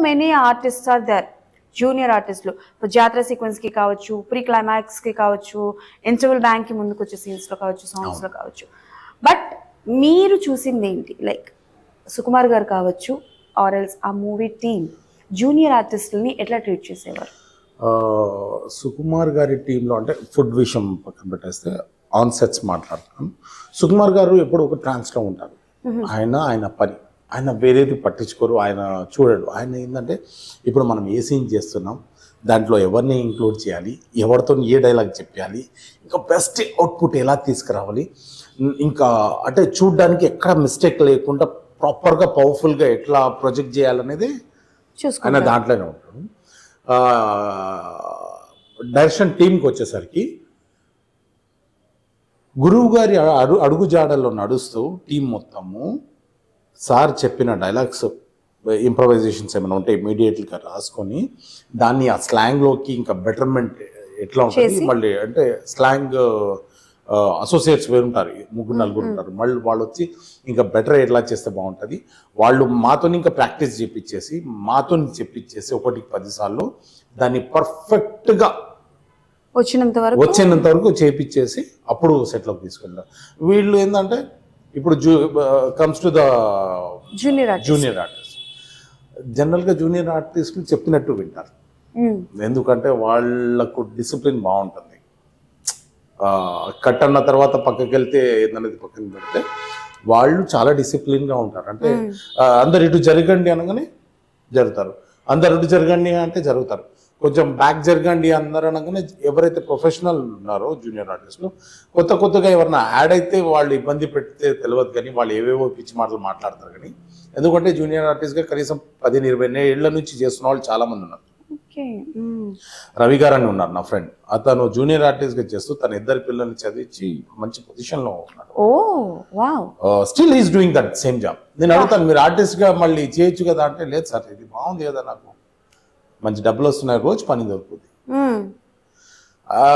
many artist are there, junior ఆర్టిస్టులు. జాతర సీక్వెన్స్ కి కావచ్చు, ప్రీ క్లైమాక్స్ కి కావచ్చు, ఇంటర్వల్ బ్యాంక్ కి ముందుకు వచ్చే సీన్స్ లో కావచ్చు, సాంగ్స్ లో కావచ్చు. బట్ మీరు చూసింది ఏంటి, లైక్ సుకుమార్ గారు కావచ్చు ఆర్ ఎల్స్ ఆ మూవీ టీమ్ జూనియర్ ఆర్టిస్టులని ఎట్లా ట్రీట్ చేసేవారు? సుకుమార్ గారి టీంలో అంటే ఫుడ్ విషయం పక్కన పెట్టేస్తే ఆన్ సెట్స్ మాట్లాడతాం. సుకుమార్ గారు ఎప్పుడు ఒక ట్రాన్స్లో ఉంటారు. ఆయన పని, ఆయన వేరేది పట్టించుకోరు, ఆయన చూడడు. ఆయన ఏంటంటే ఇప్పుడు మనం ఏ సీన్ చేస్తున్నాం, దాంట్లో ఎవరిని ఇంక్లూడ్ చేయాలి, ఎవరితో ఏ డైలాగ్ చెప్పాలి, ఇంకా బెస్ట్ అవుట్పుట్ ఎలా తీసుకురావాలి, ఇంకా అంటే చూడడానికి ఎక్కడ మిస్టేక్ లేకుండా ప్రాపర్గా పవర్ఫుల్గా ఎట్లా ప్రొజెక్ట్ చేయాలనేది ఆయన దాంట్లోనే ఉంటాడు. డైరెక్షన్ టీంకి వచ్చేసరికి గురువు గారి అడుగు జాడల్లో నడుస్తూ టీం మొత్తము సార్ చెప్పిన డైలాగ్స్ ఇంప్రవైజేషన్స్ ఏమైనా ఉంటే ఇమీడియట్గా రాసుకొని దాన్ని ఆ స్లాంగ్లోకి ఇంకా బెటర్మెంట్ ఎట్లా ఉంటుంది, మళ్ళీ అంటే స్లాంగ్ అసోసియేట్స్ వేరు ఉంటారు, 3-4 ఉంటారు, మళ్ళీ వాళ్ళు వచ్చి ఇంకా బెటర్ ఎట్లా చేస్తే బాగుంటుంది, వాళ్ళు మాతో ఇంకా ప్రాక్టీస్ చేపించేసి మాతో చెప్పించేసి 1-10 సార్లు దాన్ని పర్ఫెక్ట్గా వచ్చినంత వరకు చేపించేసి అప్పుడు సెట్లోకి తీసుకెళ్తారు. వీళ్ళు ఏంటంటే ఇప్పుడు comes to the junior artist, జనరల్గా జూనియర్ ఆర్టిస్టులు చెప్పినట్టు వింటారు, ఎందుకంటే వాళ్ళకు డిసిప్లిన్ బాగుంటుంది. కట్ అన్న తర్వాత పక్కకి వెళ్తే ఏందనేది పక్కన పెడితే వాళ్ళు చాలా డిసిప్లిన్గా ఉంటారు. అంటే అందరు ఇటు జరగండి అనగానే జరుగుతారు, అందరు ఇటు జరగండి అంటే జరుగుతారు, కొంచెం బ్యాక్ జరగండి అందరు అనగానే ఎవరైతే ప్రొఫెషనల్ ఉన్నారో జూనియర్ ఆర్టిస్టులు కొత్తగా ఎవరైనా యాడ్ అయితే వాళ్ళు ఇబ్బంది పెడితే తెలియదు, కానీ వాళ్ళు ఏవేవో పిచ్చి మాటలు మాట్లాడతారు. కానీ ఎందుకంటే జూనియర్ ఆర్టిస్ట్గా కనీసం 15-20 ఏళ్ల నుంచి చేస్తున్న వాళ్ళు చాలా మంది ఉన్నారు. రవి గారు అని ఉన్నారు నా ఫ్రెండ్, అతను జూనియర్ ఆర్టిస్ట్ గా చేస్తూ తన 2 పిల్లల్ని చదివించి మంచి పొజిషన్ లో ఉన్నాడు. Still is doing that same job. నేను అడుగుతాను మీరు ఆర్టిస్ట్ గా మళ్ళీ చేయొచ్చు కదా అంటే, లేదు సార్ ఇది బాగుంది కదా, నాకు మంచి డబ్బులు వస్తున్నాయి, రోజు పని దొరుకుతుంది.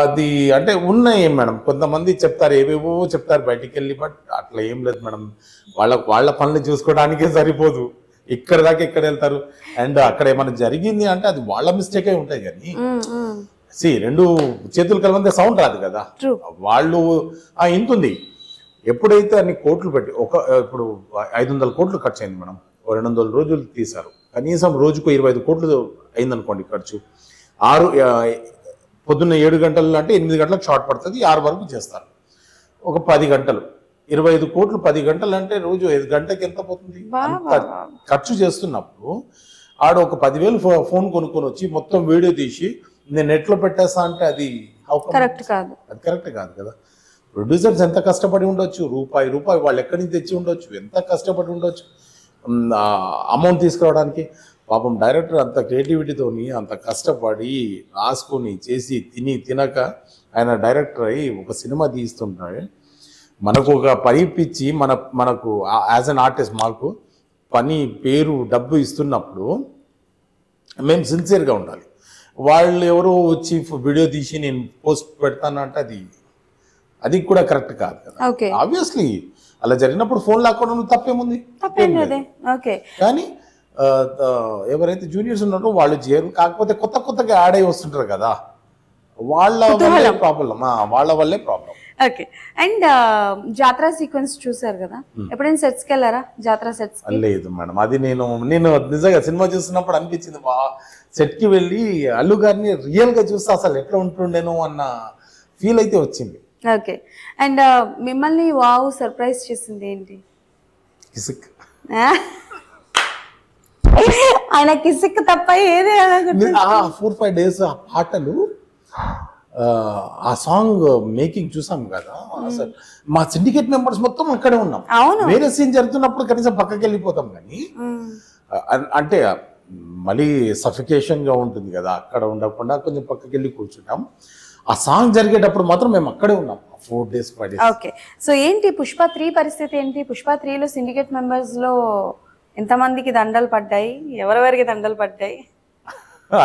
అది అంటే ఉన్నాయి మేడం, కొంతమంది చెప్తారు ఏవేవో చెప్తారు బయటికి వెళ్ళి, బట్ అట్లా ఏం లేదు మేడం, వాళ్ళ పనులు చూసుకోవడానికే సరిపోదు, ఇక్కడ దాకా ఎక్కడ వెళ్తారు. అండ్ అక్కడ ఏమైనా జరిగింది అంటే అది వాళ్ళ మిస్టేకే ఉంటాయి, కానీ 2 చేతులు కలవంతే సౌండ్ రాదు కదా. వాళ్ళు ఇంతుంది ఎప్పుడైతే అన్ని కోట్లు పెట్టి ఇప్పుడు 500 కోట్లు ఖర్చు అయింది మేడం, 200 రోజులు తీశారు, కనీసం రోజుకు 25 కోట్లు అయిందనుకోండి ఖర్చు. పొద్దున్న 7 గంటలు అంటే 8 గంటలకు షార్ట్ పడుతుంది, 6 వరకు చేస్తారు, ఒక 10 గంటలు, 25 కోట్లు 10 గంటలు అంటే రోజు 5 గంటకి ఎంత పోతుంది? ఖర్చు చేస్తున్నప్పుడు ఆడ ఒక 10,000 ఫోన్ కొనుక్కొని వచ్చి మొత్తం వీడియో తీసి నేను నెట్లో పెట్టేస్తా అంటే అది కరెక్ట్ కాదు. అది కరెక్ట్ కాదు కదా. ప్రొడ్యూసర్స్ ఎంత కష్టపడి ఉండొచ్చు, రూపాయి వాళ్ళు ఎక్కడి నుంచి తెచ్చి ఉండొచ్చు, ఎంత కష్టపడి ఉండొచ్చు అమౌంట్ తీసుకురావడానికి. పాపం డైరెక్టర్ అంత క్రియేటివిటీతోని అంత కష్టపడి రాసుకొని చేసి తినక ఆయన డైరెక్టర్ అయ్యి ఒక సినిమా తీస్తుంటాడు. మనకు ఒక పని ఇప్పించి మనకు యాజ్ అన్ ఆర్టిస్ట్ మాకు పని పేరు డబ్బు ఇస్తున్నప్పుడు మేము సిన్సియర్గా ఉండాలి. వాళ్ళు ఎవరో వచ్చి వీడియో తీసి నేను పోస్ట్ పెడతానంటే అది కూడా కరెక్ట్ కాదు కదా. ఆబ్వియస్లీ అలా జరిగినప్పుడు ఫోన్ లాక్కోవడం తప్పేముంది, కానీ ఎవరైతే జూనియర్స్ ఉన్నారో వాళ్ళు చేయరు. కాకపోతే కొత్తగా యాడ్ అయ్యి వస్తుంటారు కదా, వాళ్ళ వల్లే ప్రాబ్లం. ఓకే. అండ్ జాతర సీక్వెన్స్ చూసారు కదా, ఎప్పుడైనా సెట్స్ కి వెళ్ళారా? జాతర సెట్స్ లేదు మేడం, అది నేను నిజంగా సినిమా చూస్తున్నప్పుడు అనిపించింది, సెట్ కి వెళ్ళి అల్లు గారిని రియల్ గా చూస్తే అసలు ఎట్లా ఉంటుండేనో అన్న ఫీల్ అయితే వచ్చింది. ఓకే. అండ్ మిమ్మల్ని సర్ప్రైజ్ చేసింది ఏంటి? కిసిక్. ఆయన కిసిక్ తప్ప ఏదే 4-5 days ఆ పాటలు, ఆ సాంగ్ మేకింగ్ చూసాం కదా, అసలు మా సిండికేట్ మెంబర్స్ మొత్తం అక్కడే ఉన్నాం. వేరే సీన్ జరుగుతున్నప్పుడు కనీసం పక్కకి వెళ్ళిపోతాం, కానీ అంటే మళ్ళీ సఫికేషన్ గా ఉంటుంది కదా, అక్కడ ఉండకుండా కొంచెం పక్కకి వెళ్ళి కూర్చుంటాం. ఆ సాంగ్ జరిగేటప్పుడు మాత్రం మేము అక్కడే ఉన్నాం 4 days 5 days. ఓకే. సో ఏంటి పుష్ప 3 పరిస్థితి ఏంటి? పుష్ప 3లో సిండికేట్ మెంబర్స్ లో ఎంతమందికి దండలు పడ్డాయి, ఎవరెవరికి దండలు పడ్డాయి?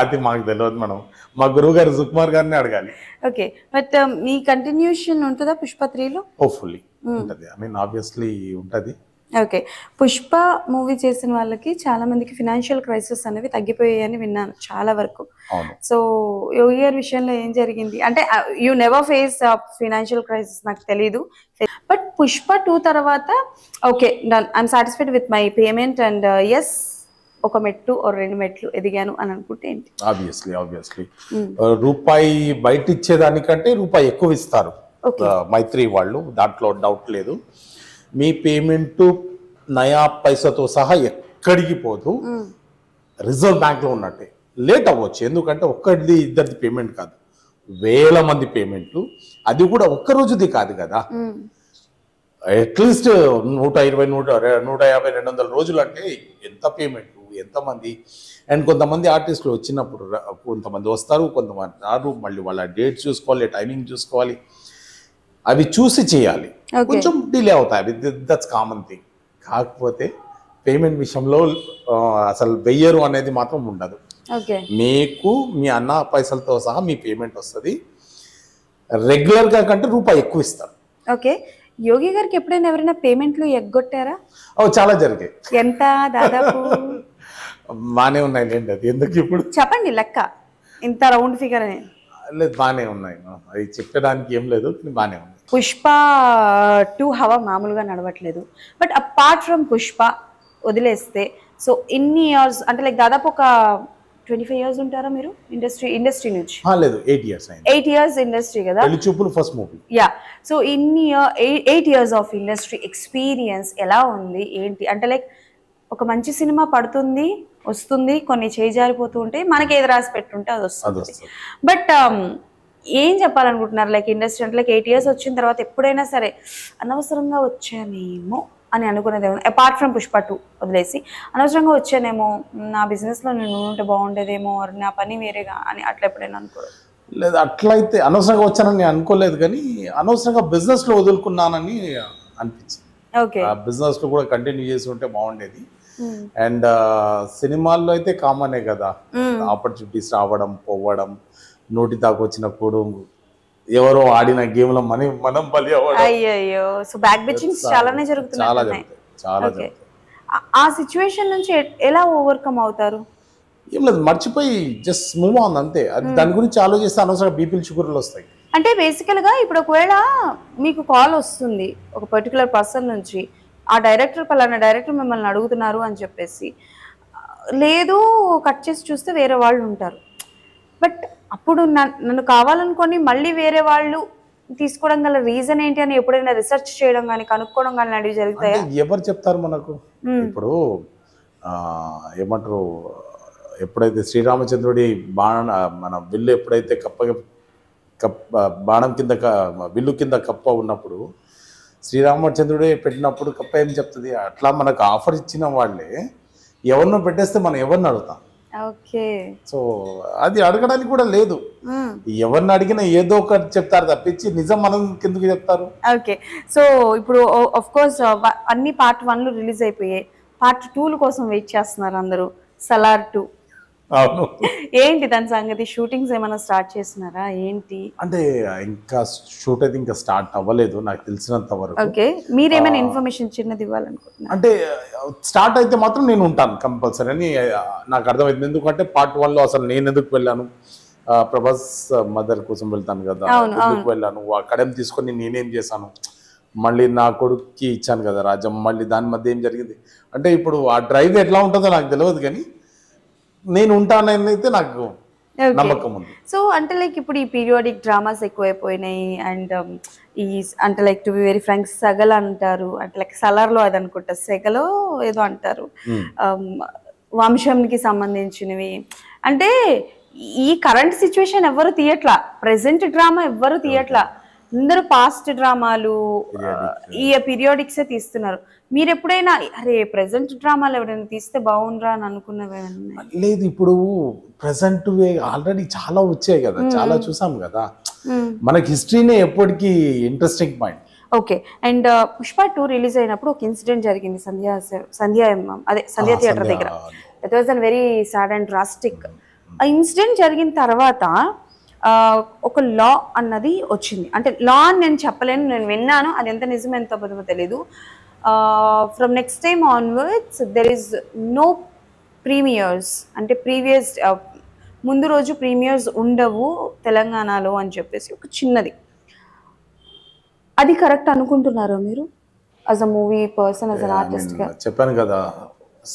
అది మాకు తెలియదు మేడం, మా గురువు గారు సుకుమార్ గారిని అడగాలి. ఓకే. బట్ మీ కంటిన్యూషన్ ఉంటుందా పుష్ప 3లో? హోప్ఫుల్లీ ఉంటది, ఐ మీన్ ఆబ్వియస్లీ ఉంటది. ఓకే. పుష్ప మూవీ చేసిన వాళ్ళకి చాలా మందికి ఫినాన్షియల్ క్రైసిస్ అనేవి తగ్గిపోయాయని విన్నాను చాలా వరకు. సో యోగి గారి విషయంలో ఏం జరిగింది అంటే, you never face financial crisis నాకు తెలీదు, బట్ పుష్ప 2 తర్వాత okay done, I'm satisfied with my payment and yes ఒక మెట్టు 2 మెట్లు ఎదిగాను అని అనుకుంటే ఏంటి? ఆబ్వియస్లీ రూపాయి బయట ఇచ్చేదానికంటే రూపాయి ఎక్కువ ఇస్తారు మైత్రి వాళ్ళు, దాంట్లో డౌట్ లేదు. మీ పేమెంట్ నయా పైసతో సహా ఎక్కడికి పోదు, రిజర్వ్ బ్యాంక్ లో ఉన్నట్టే. లేట్ అవ్వచ్చు, ఎందుకంటే ఒక్కడిది ఇద్దరిది పేమెంట్ కాదు, వేల మంది పేమెంట్, అది కూడా ఒక్క రోజుది కాదు కదా. అట్లీస్ట్ 120, 150, 200 రోజులు అంటే ఎంత పేమెంట్, ఎంతమంది. అండ్ కొంతమంది ఆర్టిస్టులు వచ్చినప్పుడు కొంతమంది వస్తారు, కొంతమంది రారు, మళ్ళీ వాళ్ళ డేట్ చూసుకోవాలి, టైమింగ్ చూసుకోవాలి, అవి చూసి చేయాలి. కొంచెం డిలే అవుతాయి, దట్స్ కామన్ థింగ్. కాకపోతే పేమెంట్ విషయంలో అసలు వెయ్యరు అనేది మాత్రం ఉండదు. మీకు మీ అన్న పైసలతో సహా మీ పేమెంట్ వస్తుంది, రెగ్యులర్ గా కంటే రూపాయి ఎక్కువ ఇస్తారు. ఓకే. యోగి గారికి ఎప్పుడైనా ఎవరైనా పేమెంట్లు ఎగ్గొట్టారా? చాలా జరిగాయి. ఎంత దాదాపు? బానే ఉన్నాయి లేండి, అది ఎందుకు ఇప్పుడు చెప్పండి లెక్క, ఇంత రౌండ్ ఫిగర్ అని. లేదు, బానే ఉన్నాయి, అది చెప్పడానికి ఏం లేదు, బానే ఉంది. పుష్ప 2 హవా మామూలుగా నడవట్లేదు, బట్ అపార్ట్ ఫ్రమ్ పుష్ప వదిలేస్తే సో ఇన్ని ఇయర్స్ అంటే లైక్ దాదాపు ఒక 25 years ఉంటారా మీరు ఇండస్ట్రీ నుంచి? లేదు, 8 years. 8 years ఇండస్ట్రీ కదా, పెళ్లి చూపులు ఫస్ట్ మూవీ. యా. సో ఇన్ని 8 years ఆఫ్ ఇండస్ట్రీ ఎక్స్పీరియన్స్ ఎలా ఉంది ఏంటి అంటే, లైక్ ఒక మంచి సినిమా పడుతుంది వస్తుంది, కొన్ని చేజారిపోతూ ఉంటాయి, మనకి ఏది రాసి పెట్టుంటే అది వస్తుంది. బట్ ఏం చెప్పాలనుకుంటున్నారు లైక్ ఇండస్ట్రీ అంటే, లైక్ 8 years వచ్చిన తర్వాత ఎప్పుడైనా సరే అనవసరంగా వచ్చానేమో అని అనుకునేది ఏమో, అపార్ట్ ఫ్రమ్ పుష్ప 2 వదిలేసి అనవసరంగా వచ్చానేమో, నా బిజినెస్లో నేను ఉంటే బాగుండేదేమో, నా పని వేరేగా అని అట్లా ఎప్పుడైనా అనుకోలేదు? లేదు, అట్లయితే అనవసరంగా వచ్చానని నేను అనుకోలేదు, కానీ అనవసరంగా బిజినెస్లో వదులుకున్నానని అనిపించింది. ఓకే. బిజినెస్ లో కూడా కంటిన్యూ చేసి ఉంటే బాగుండేది. అండ్ సినిమాల్లో అయితే కామనే కదా, ఆపర్చునిటీస్ రావడం పోవడం, నోటి దాకా వచ్చినప్పుడు ఎవరో ఆడిన గేమ్ లో మనం బలి అవ్వడం. అయ్యో, సో బ్యాక్ బిచింగ్స్ చాలానే జరుగుతున్నాయి. చాలా ఆ సిచ్యువేషన్ నుంచి ఎలా ఓవర్కమ్ అవుతారు? ఏం లేదు, మర్చిపోయి జస్ట్ మూవ్ ఆన్ అంతే. దాని గురించి ఆలోచిస్తే అనవసరంగా బీపీలు షుగర్లు వస్తాయి. అంటే బేసికల్గా ఇప్పుడు ఒకవేళ మీకు కాల్ వస్తుంది ఒక పర్టికులర్ పర్సన్ నుంచి, ఆ డైరెక్టర్ పలానా డైరెక్టర్ మిమ్మల్ని అడుగుతున్నారు అని చెప్పేసి, లేదు కట్ చేసి చూస్తే వేరే వాళ్ళు ఉంటారు, బట్ అప్పుడు నన్ను కావాలనుకొని మళ్ళీ వేరే వాళ్ళు తీసుకోవడం గల రీజన్ ఏంటి అని ఎప్పుడైనా రీసెర్చ్ చేయడం కానీ కనుక్కోవడం కానీ లాంటివి జరుగుతాయి? ఎవరు చెప్తారు మనకు? ఇప్పుడు ఏమంటారు, ఎప్పుడైతే శ్రీరామచంద్రుడి మన విల్లు ఎప్పుడైతే బాణం కింద విల్లు కింద కప్ప ఉన్నప్పుడు శ్రీరామచంద్రుడే పెట్టినప్పుడు కప్ప ఏం చెప్తుంది, అట్లా మనకు ఆఫర్ ఇచ్చిన వాళ్ళే ఎవరినో పెట్టేస్తే మనం ఎవరిని అడుగుతాం. ఓకే. సో అది అడగడానికి కూడా లేదు, ఎవరిని అడిగినా ఏదో ఒకటి చెప్తారు తప్పించి నిజం మనం కిందకి చెప్తారు. ఓకే. సో ఇప్పుడు ఆఫ్ కోర్స్ అన్ని పార్ట్ 1 రిలీజ్ అయిపోయాయి, పార్ట్ 2 కోసం వెయిట్ చేస్తున్నారు అందరూ. సలార్ 2 అవును. ఏంటి దాని సంగతి? షూటింగ్స్ ఏమైనా స్టార్ట్ చేస్తున్నారా ఏంటి? అంటే ఇంకా షూట్ అయితే ఇంకా స్టార్ట్ అవ్వలేదు నాకు తెలిసినంత వరకు. ఓకే. మీరేమైనా ఇన్ఫర్మేషన్ చిన్నది ఇవ్వాలనుకుంటున్నారు? అంటే స్టార్ట్ అయితే మాత్రం నేను ఉంటాను కంపల్సరీ అని నాకు అర్థమైంది. ఎందుకంటే పార్ట్ 1లో అసలు నేను ఎందుకు వెళ్ళాను, ప్రభాస్ మదర్ కోసం వెళ్తాను కదా, ఎందుకు వెళ్ళాను, ఆ కడెం తీసుకొని నేనేం చేశాను, మళ్ళీ నా కొడుక్కి ఇచ్చాను కదా రాజ్యం, మళ్ళీ దాని మధ్య ఏం జరిగింది అంటే ఇప్పుడు ఆ డ్రైవ్ ఎట్లా ఉంటుందో నాకు తెలియదు, కానీ నేను ఉంటానని అయితే నాకు నమ్మకం ఉంది. సో అంటే లైక్ ఇప్పుడు ఈ పీరియాడిక్ డ్రామాస్ ఎక్కువైపోయినాయి అండ్ ఈ అంటే like to be very frank సెగల్ అంటారు, అంటే లైక్ సలార్లో అది అనుకుంటా సెగలో ఏదో అంటారు, వంశంకి సంబంధించినవి. అంటే ఈ కరెంట్ సిచ్యువేషన్ ఎవరు తీయట్లా, ప్రెసెంట్ డ్రామా ఎవరు తీయట్లా, అందరూ పాస్ట్ డ్రామాలు ఈ పీరియాడిక్సే తీస్తున్నారు. మీరు ఎప్పుడైనా అరే ప్రెసెంట్ డ్రామాలు ఎవరైనా తీస్తే బాగుండ్రా అని అనుకున్నవే? లేదు, ఇప్పుడు ప్రెసెంట్ ఆల్రెడీ చాలా వచ్చాయి కదా, చాలా చూసాం కదా, మనకి హిస్టరీనే ఎప్పటికీ interesting point. Okay. And Pushpa 2 release అయినప్పుడు ఒక ఇన్సిడెంట్ జరిగింది సంధ్యా థియేటర్ దగ్గర. That was an very sad and drastic. ఆ ఇన్సిడెంట్ జరిగిన తర్వాత ఒక లా అన్నది వచ్చింది. అంటే లా అని నేను చెప్పలేను, నేను విన్నాను, అది ఎంత నిజం ఎంత అబద్ధమో తెలీదు. From next time onwards there is no premiers, అంటే ప్రీవియస్ ముందు రోజు ప్రీమియర్స్ ఉండవు తెలంగాణలో అని చెప్పేసి ఒక చిన్నది. అది కరెక్ట్ అనుకుంటున్నారా మీరు as a movie person, as an artist గా? చెప్పాను కదా,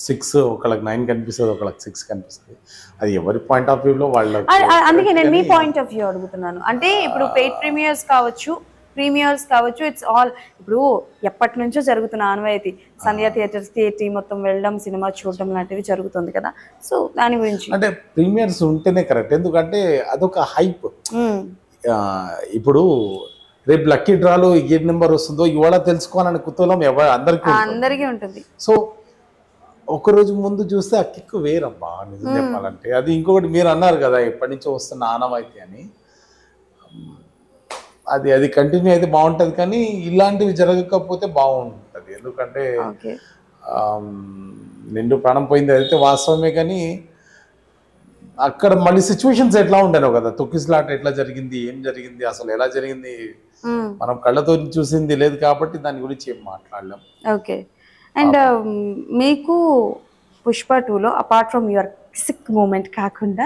6 ఒకళ్ళకి 9 కనిపిస్తుంది, ఒకళ్ళకి 6 కనిపిస్తుంది, అది ఎవరి పాయింట్ ఆఫ్ వ్యూలో వాళ్ళకి. అందుకే నేను మీ పాయింట్ ఆఫ్ వ్యూ అడుగుతున్నాను. అంటే ఇప్పుడు పెయిడ్ ప్రీమియర్స్ కావచ్చు, ఇట్స్ ఆల్ ఇప్పుడు ఎప్పటి నుంచో జరుగుతున్న ఆనవాయితీ సంధ్యా థియేటర్స్ కి మొత్తం వెళ్ళడం, సినిమా చూడడం లాంటివి జరుగుతుంది కదా. సో దాని గురించి అంటే ప్రీమియర్స్ ఉంటేనే కరెక్ట్, ఎందుకంటే అదొక హైప్. ఇప్పుడు రేపు లక్కీ డ్రాలో ఏ నెంబర్ వస్తుందో ఇవాళ తెలుసుకోవాలని కుతూహలం అందరికీ ఉంటుంది. సో ఒకరోజు ముందు చూస్తే ఆ కిక్ వేరబ్బా నిజం చెప్పాలంటే. అది ఇంకొకటి మీరు అన్నారు కదా ఎప్పటి నుంచో వస్తున్న ఆనవాయితీ అని, అది కంటిన్యూ అయితే బాగుంటుంది, కానీ ఇలాంటివి జరగకపోతే బాగుంటుంది. ఎందుకంటే నిండు ప్రాణం పోయింది అయితే వాస్తవమే, కానీ అక్కడ మళ్ళీ సిచ్యువేషన్స్ ఎట్లా ఉండేనో కదా, తొక్కిసలాట ఎట్లా జరిగింది, ఏం జరిగింది, అసలు ఎలా జరిగింది, మనం కళ్ళతో చూసింది లేదు కాబట్టి దాని గురించి ఏం మాట్లాడలేం. ఓకే. అండ్ మీకు పుష్ప 2లో apart from your sick moment కాకుండా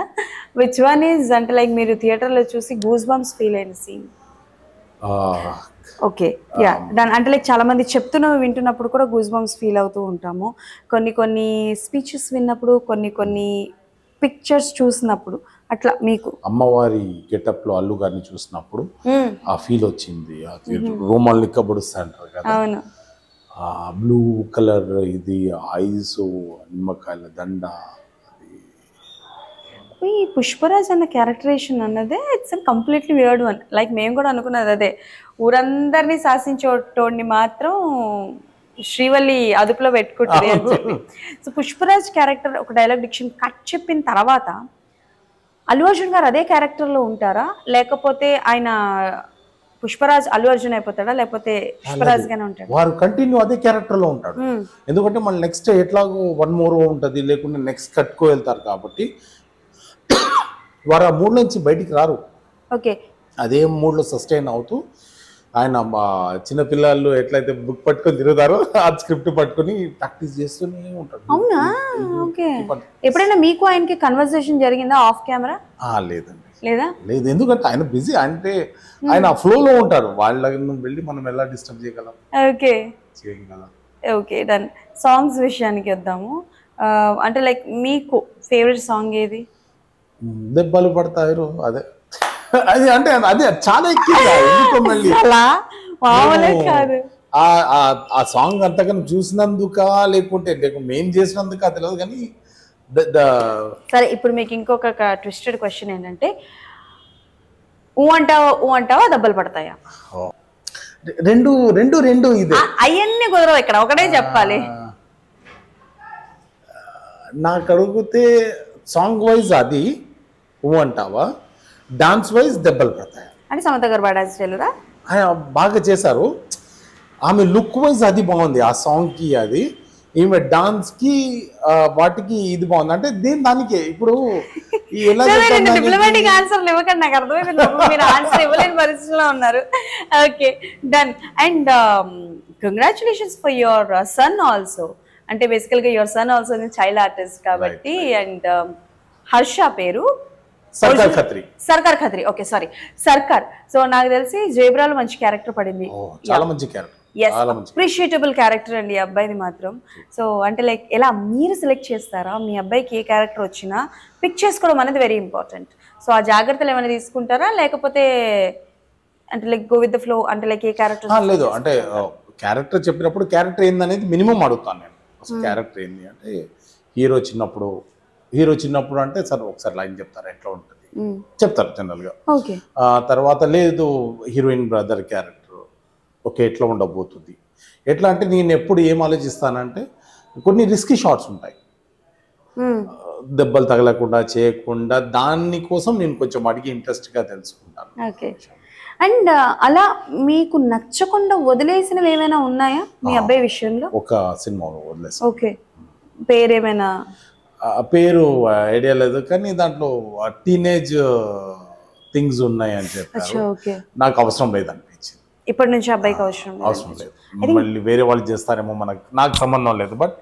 విచ్ వన్ ఈజ్ అంటే లైక్ మీరు థియేటర్లో చూసి గూస్ బంప్స్ ఫీల్ అయిన సీన్? ఓకే. యా, దాని అంటే లైక్ చాలా మంది వింటున్నప్పుడు కూడా గూస్ బంప్స్ ఫీల్ అవుతూ ఉంటాము. కొన్ని స్పీచెస్ విన్నప్పుడు, కొన్ని పిక్చర్స్ చూసినప్పుడు, అట్లా మీకు అమ్మవారి గెటప్ లో అల్లు గారిని చూసినప్పుడు ఆ ఫీల్ వచ్చింది. రోమాలు నిక్కబడుస్తా అంటారు కదా, అవును, ఆ బ్లూ కలర్ ఇది ఐస్, నిమ్మకాయల దండ. ఈ పుష్పరాజ్ అన్న క్యారెక్టరేషన్ అన్నదే it's completely weird one. Like మేము కూడా అనుకున్నది అదే, ఊరందరినీ శాసించేటోడిని మాత్రం శ్రీవల్లి అదుపులో పెట్టుకుంటుంది అని చెప్పి. సో పుష్పరాజ్ క్యారెక్టర్ ఒక డైలాగ్ డిక్షన్ కట్ చెప్పిన తర్వాత అల్లు అర్జున్ గారు అదే క్యారెక్టర్లో ఉంటారా, లేకపోతే ఆయన పుష్పరాజ్ అల్లు అర్జున్ అయిపోతాడా, లేకపోతే పుష్పరాజ్ గానే ఉంటాడు? వారు కంటిన్యూ అదే క్యారెక్టర్ లో ఉంటాడు, ఎందుకంటే మళ్ళీ నెక్స్ట్ ఎట్లాగో 1 more ఉంటుంది, లేకుంటే నెక్స్ట్ కట్కో వెళ్తారు కాబట్టి వారు ఆ మూడ్ నుంచి బయటికి రారు. ఓకే. అదే మూడ్ లో సస్టైన్ అవుతూ ఆయన చిన్నపిల్లలు ఎట్లయితే బుక్ పట్టుకొని తిరుగుతారో ఆ స్క్రిప్ట్ పట్టుకొని ప్రాక్టీస్ చేస్తూనే ఉంటాడు. అవునా? ఓకే. ఎప్పుడైనా మీకు ఆయనకి కన్వర్సేషన్ జరిగిందా ఆఫ్ కెమెరా? లేదండి, లేదు. ఎందుకంటే ఆయన బిజీ, అంటే ఆయన ఫ్లోలో ఉంటాడు. వాళ్ళని వెళ్ళి మనం ఎలా డిస్టర్బ్ చేయగలం? ఓకే. Okay, done. సాంగ్స్ విషయానికి వద్దాము. అంటే లైక్ మీకు ఫేవరెట్ సాంగ్ ఏది? దెబ్బలు పడతారు, అదే అది అంటే అదే చాలా ఆ సాంగ్ అంతకన్నా చూసినందుక లేకుంటే మేం చేసినందుక తెలియదు, కానీ సరే ఇప్పుడు మీకు ఇంకొక ట్విస్టెడ్ క్వశ్చన్ ఏంటంటే ఊ అంటావా దెబ్బలు పడతాయా? రెండు రెండు రెండు ఇదే. అవన్నీ కుదరవు, ఇక్కడ ఒకటే చెప్పాలి. నాకు అడిగితే సాంగ్ వైజ్ అది ఊ అంటావా, డాన్స్ వైజ్ దెబ్బలు పడతాయి అంటే సమంత గారు బాగా డాన్స్ చేయలేదా? బాగా చేశారు. ఆమె లుక్ వైజ్ అది బాగుంది ఆ సాంగ్కి, అది ఈమె డాన్స్కి వాటికి ఇది బాగుంది. అంటే దానికి ఇప్పుడు డిప్లొమాటిక్ ఆన్సర్లు ఇవ్వకండి, నాకు అర్థమైంది మీరు ఆన్సర్ ఇవ్వలేని పరిస్థితిలో ఉన్నారు. Okay done. And congratulations for your son also. అంటే బేసికల్ గా your son also child artist కాబట్టి. అండ్ హర్ష పేరు సర్కార్ ఖత్రి. ఓకే సారీ సర్కార్. సో నాకు తెలిసి జేబ్రాలో మంచి క్యారెక్టర్ పడింది, చాలా మంచి క్యారెక్టర్, అప్రిషియేటబుల్ క్యారెక్టర్ అండి ఈ అబ్బాయిది మాత్రం. సో అంటే లైక్ ఎలా మీరు సెలెక్ట్ చేస్తారా? మీ అబ్బాయికి ఏ క్యారెక్టర్ వచ్చినా పిక్ చేసుకోవడం అనేది వెరీ ఇంపార్టెంట్. సో ఆ జాగ్రత్తలు ఏమైనా తీసుకుంటారా, లేకపోతే అంటే like go with the flow, అంటే లైక్ ఏ క్యారెక్టర్? లేదు, అంటే క్యారెక్టర్ చెప్పినప్పుడు క్యారెక్టర్ ఏందనేది మినిమం అడుగుతాను నేను. అసలు క్యారెక్టర్ ఏంది అంటే హీరో చిన్నప్పుడు అంటే సార్ ఒకసారి లైన్ చెప్తారు ఎట్లా ఉంటుంది చెప్తారు జనరల్గా. తర్వాత లేదు హీరోయిన్ బ్రదర్ క్యారెక్టర్ ఓకే ఎట్లా ఉండబోతుంది, ఎట్లా అంటే నేను ఎప్పుడు ఏం ఆలోచిస్తానంటే కొన్ని రిస్కీ షాట్స్ ఉంటాయి, దెబ్బలు తగలకుండా చేయకుండా, దానికోసం నేను కొంచెం అడిగి ఇంట్రెస్ట్గా తెలుసుకుంటాను. అండ్ అలా మీకు నచ్చకుండా వదిలేసినవి ఏమైనా ఉన్నాయా మీ అబ్బాయి విషయంలో? ఒక సినిమాలో వదిలేసి. ఓకే పేరేమైనా? పేరు ఐడియా లేదు, కానీ దాంట్లో టీనేజ్ థింగ్స్ ఉన్నాయి అని చెప్పారు. నాకు అవసరం లేదు అనిపించింది. ఇప్పటి నుంచి అబ్బాయికి అవసరం లేదు, మళ్ళీ వేరే వాళ్ళు చేస్తారేమో, నాకు సంబంధం లేదు. బట్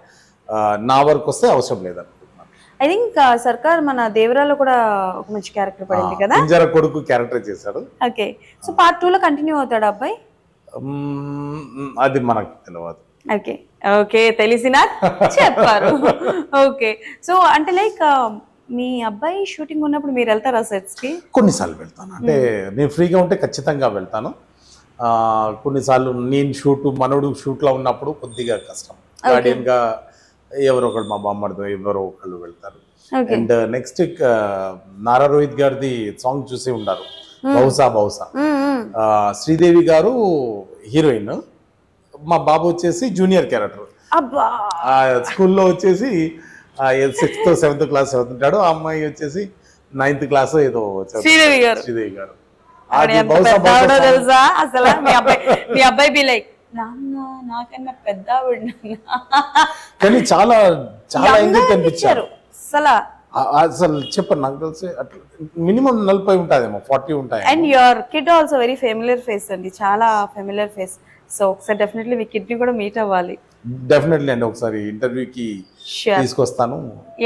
నా వరకు వస్తే అవసరం లేదు అనుకుంటున్నాను. ఐ థింక్ సర్కార్ మన దేవరాలో కూడా ఒక మంచి క్యారెక్టర్ పడింది కదా, పింజర కొడుకు క్యారెక్టర్ చేశాడు. ఓకే సో పార్ట్ 2 లో కంటిన్యూ అవుతాడు అబ్బాయి? అది మనకు తెలియదు. ఓకే ఓకే తెలిసినా చెప్పారు. ఓకే సో అంటే లైక్ మీ అబ్బాయి షూటింగ్ ఉన్నప్పుడు మీరు వెళ్తారా సెట్స్ కి? కొన్నిసార్లు వెళ్తాను, అంటే నేను ఫ్రీగా ఉంటే ఖచ్చితంగా వెళ్తాను. కొన్నిసార్లు నేను మనోడు షూట్లో ఉన్నప్పుడు కొద్దిగా కష్టం, గార్డియన్ గా ఎవరో ఒకళ్ళు మా బామ్మడితో ఎవరో ఒకళ్ళు వెళ్తారు. అండ్ నెక్స్ట్ నారా రోహిత్ గారిది సాంగ్ చూసి ఉన్నారు, బహుశా శ్రీదేవి గారు హీరోయిన్, మా బాబు వచ్చేసి జూనియర్ క్యారెక్టర్. స్కూల్లో వచ్చేసి 6th 7th క్లాస్ చదువుతుంటాడు, ఆ అమ్మాయి వచ్చేసి 9th క్లాస్ ఏదో శ్రీదేవి గారు. తెలుసా అసలు మీ అబ్బాయి బి లైక్ నాకన్నా పెద్ద, కానీ చాలా చాలా ఎంజాయ్ కనిపించారు. అసలు చెప్పండి, నాకు తెలిసి మినిమం 40 ఉంటాయేమో, 40 ఉంటాయి. And your kid also very familiar face అండి, చాలా ఫెమిలియర్ ఫేస్. సో ఒకసారి డెఫినెట్లీ మీ కిడ్ ని కూడా మీట్ అవ్వాలి. డెఫినెట్లీ అండి, ఒకసారి ఇంటర్వ్యూకి తీసుకొస్తాను.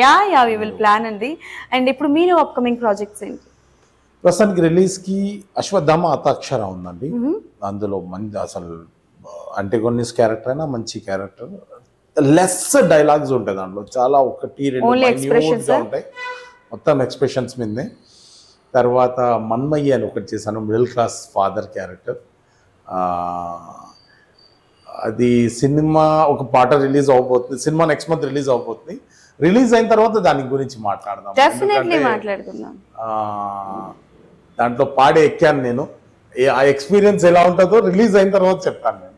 యా వి విల్ ప్లాన్ అండి. అండ్ ఇప్పుడు మీరు అప్కమింగ్ ప్రాజెక్ట్స్ ఏంటి? ప్రస్తుతానికి రిలీజ్ కి అశ్వత్థామ అతాక్షర ఉందండి. అందులో మంచి అసలు అంటెగోనిస్ క్యారెక్టర్ అయినా మంచి క్యారెక్టర్, లెస్ డైలాగ్స్ ఉంటాయి దాంట్లో, చాలా 1-2 ఉంటాయి, మొత్తం ఎక్స్ప్రెషన్స్ మీదే. తర్వాత మన్మయ్య అని ఒకటి చేశాను, మిడిల్ క్లాస్ ఫాదర్ క్యారెక్టర్. అది సినిమా ఒక పాట రిలీజ్ అవబోతుంది, సినిమా నెక్స్ట్ మంత్ రిలీజ్ అవబోతుంది. రిలీజ్ అయిన తర్వాత దాని గురించి మాట్లాడదాం. దాంట్లో పాడే ఎక్కాను నేను, ఆ ఎక్స్పీరియన్స్ ఎలా ఉంటుందో రిలీజ్ అయిన తర్వాత చెప్తాను నేను.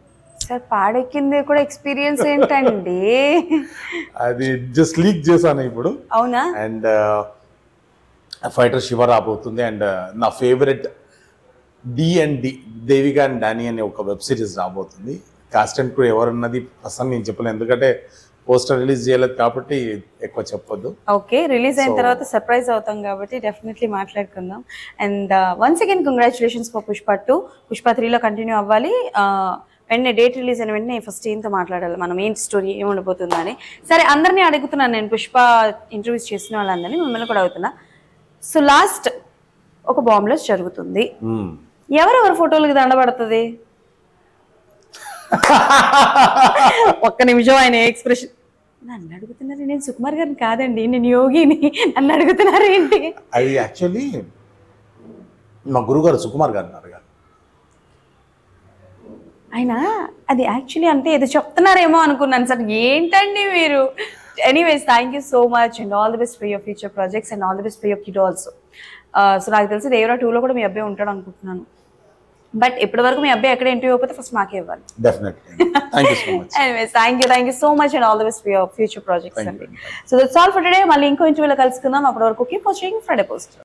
సార్ పాడెక్కింది కూడా ఎక్స్పీరియన్స్ ఏంటండి? అది జస్ట్ లీక్ చేశాను ఇప్పుడు. అవునా? అండ్ ఫైటర్ శివ రాబోతుంది. అండ్ నా favourite D&D Devika and Danny అనే ఒక వెబ్ సిరీస్ రాబోతుంది. కాస్ట్ అండ్ క్రూ ఎవరున్నది ప్రస్తుతం నేను చెప్పలేను, ఎందుకంటే పోస్టర్ రిలీజ్ చేయలేదు కాబట్టి ఎక్కువ చెప్పొద్దు. ఓకే, రిలీజ్ అయిన తర్వాత సర్ప్రైజ్ అవుతాం కాబట్టి డెఫినెట్లీ మాట్లాడుకుందాం. And once again congratulations for Pushpa 2. Pushpa 3లో కంటిన్యూ అవ్వాలి. వెంటనే డేట్ రిలీజ్ అయిన వెంటనే ఫస్ట్ ఏంతో మాట్లాడాలి, మనం మెయిన్ స్టోరీ ఏముండిపోతుందా అని. సరే అందరినీ అడుగుతున్నాను నేను, పుష్ప ఇంటర్వ్యూస్ చేసిన వాళ్ళందరినీ, మిమ్మల్ని కూడా అడుగుతున్నా. సో లాస్ట్ ఒక బాంబ్లెస్ జరుగుతుంది, ఎవరెవరు ఫోటోలకి దండబడుతుంది? ఒక్క నిమిషం ఆయన ఎక్స్ప్రెషన్. నన్ను అడుగుతున్నారు, నేను సుకుమార్ గారిని కాదండి, నేను యోగిని, నన్ను అడుగుతున్నారు ఏంటి? అది యాక్చువల్లీ మా గురుగారు సుకుమార్ గారిని అడగాలి. ఆయన అది యాక్చువల్లీ అంటే ఏదో చెప్తున్నారేమో అనుకున్నాను సార్. ఏంటండి మీరు? Anyways thank you so much and all the best for your future projects and all the best for your kid also. So నాకు తెలిసి దేవరా 2లో కూడా మీ అబ్బాయి ఉంటాడు అనుకుంటున్నాను. బట్ ఇప్పటి వరకు మీ అబ్బాయి ఎక్కడ ఇంటర్వ్యూ అయిపోతే ఫస్ట్ మాకే ఇవ్వాలి. Definitely. Thank you so much. Anyways, thank you so much and all the best for your future projects. So that's all for today. మళ్ళీ ఇంకో ఇంటర్వ్యూలో కలుసుకుందాం. అప్పటి వరకు కీప్ వాచింగ్ ఫ్రైడే పోస్ట్.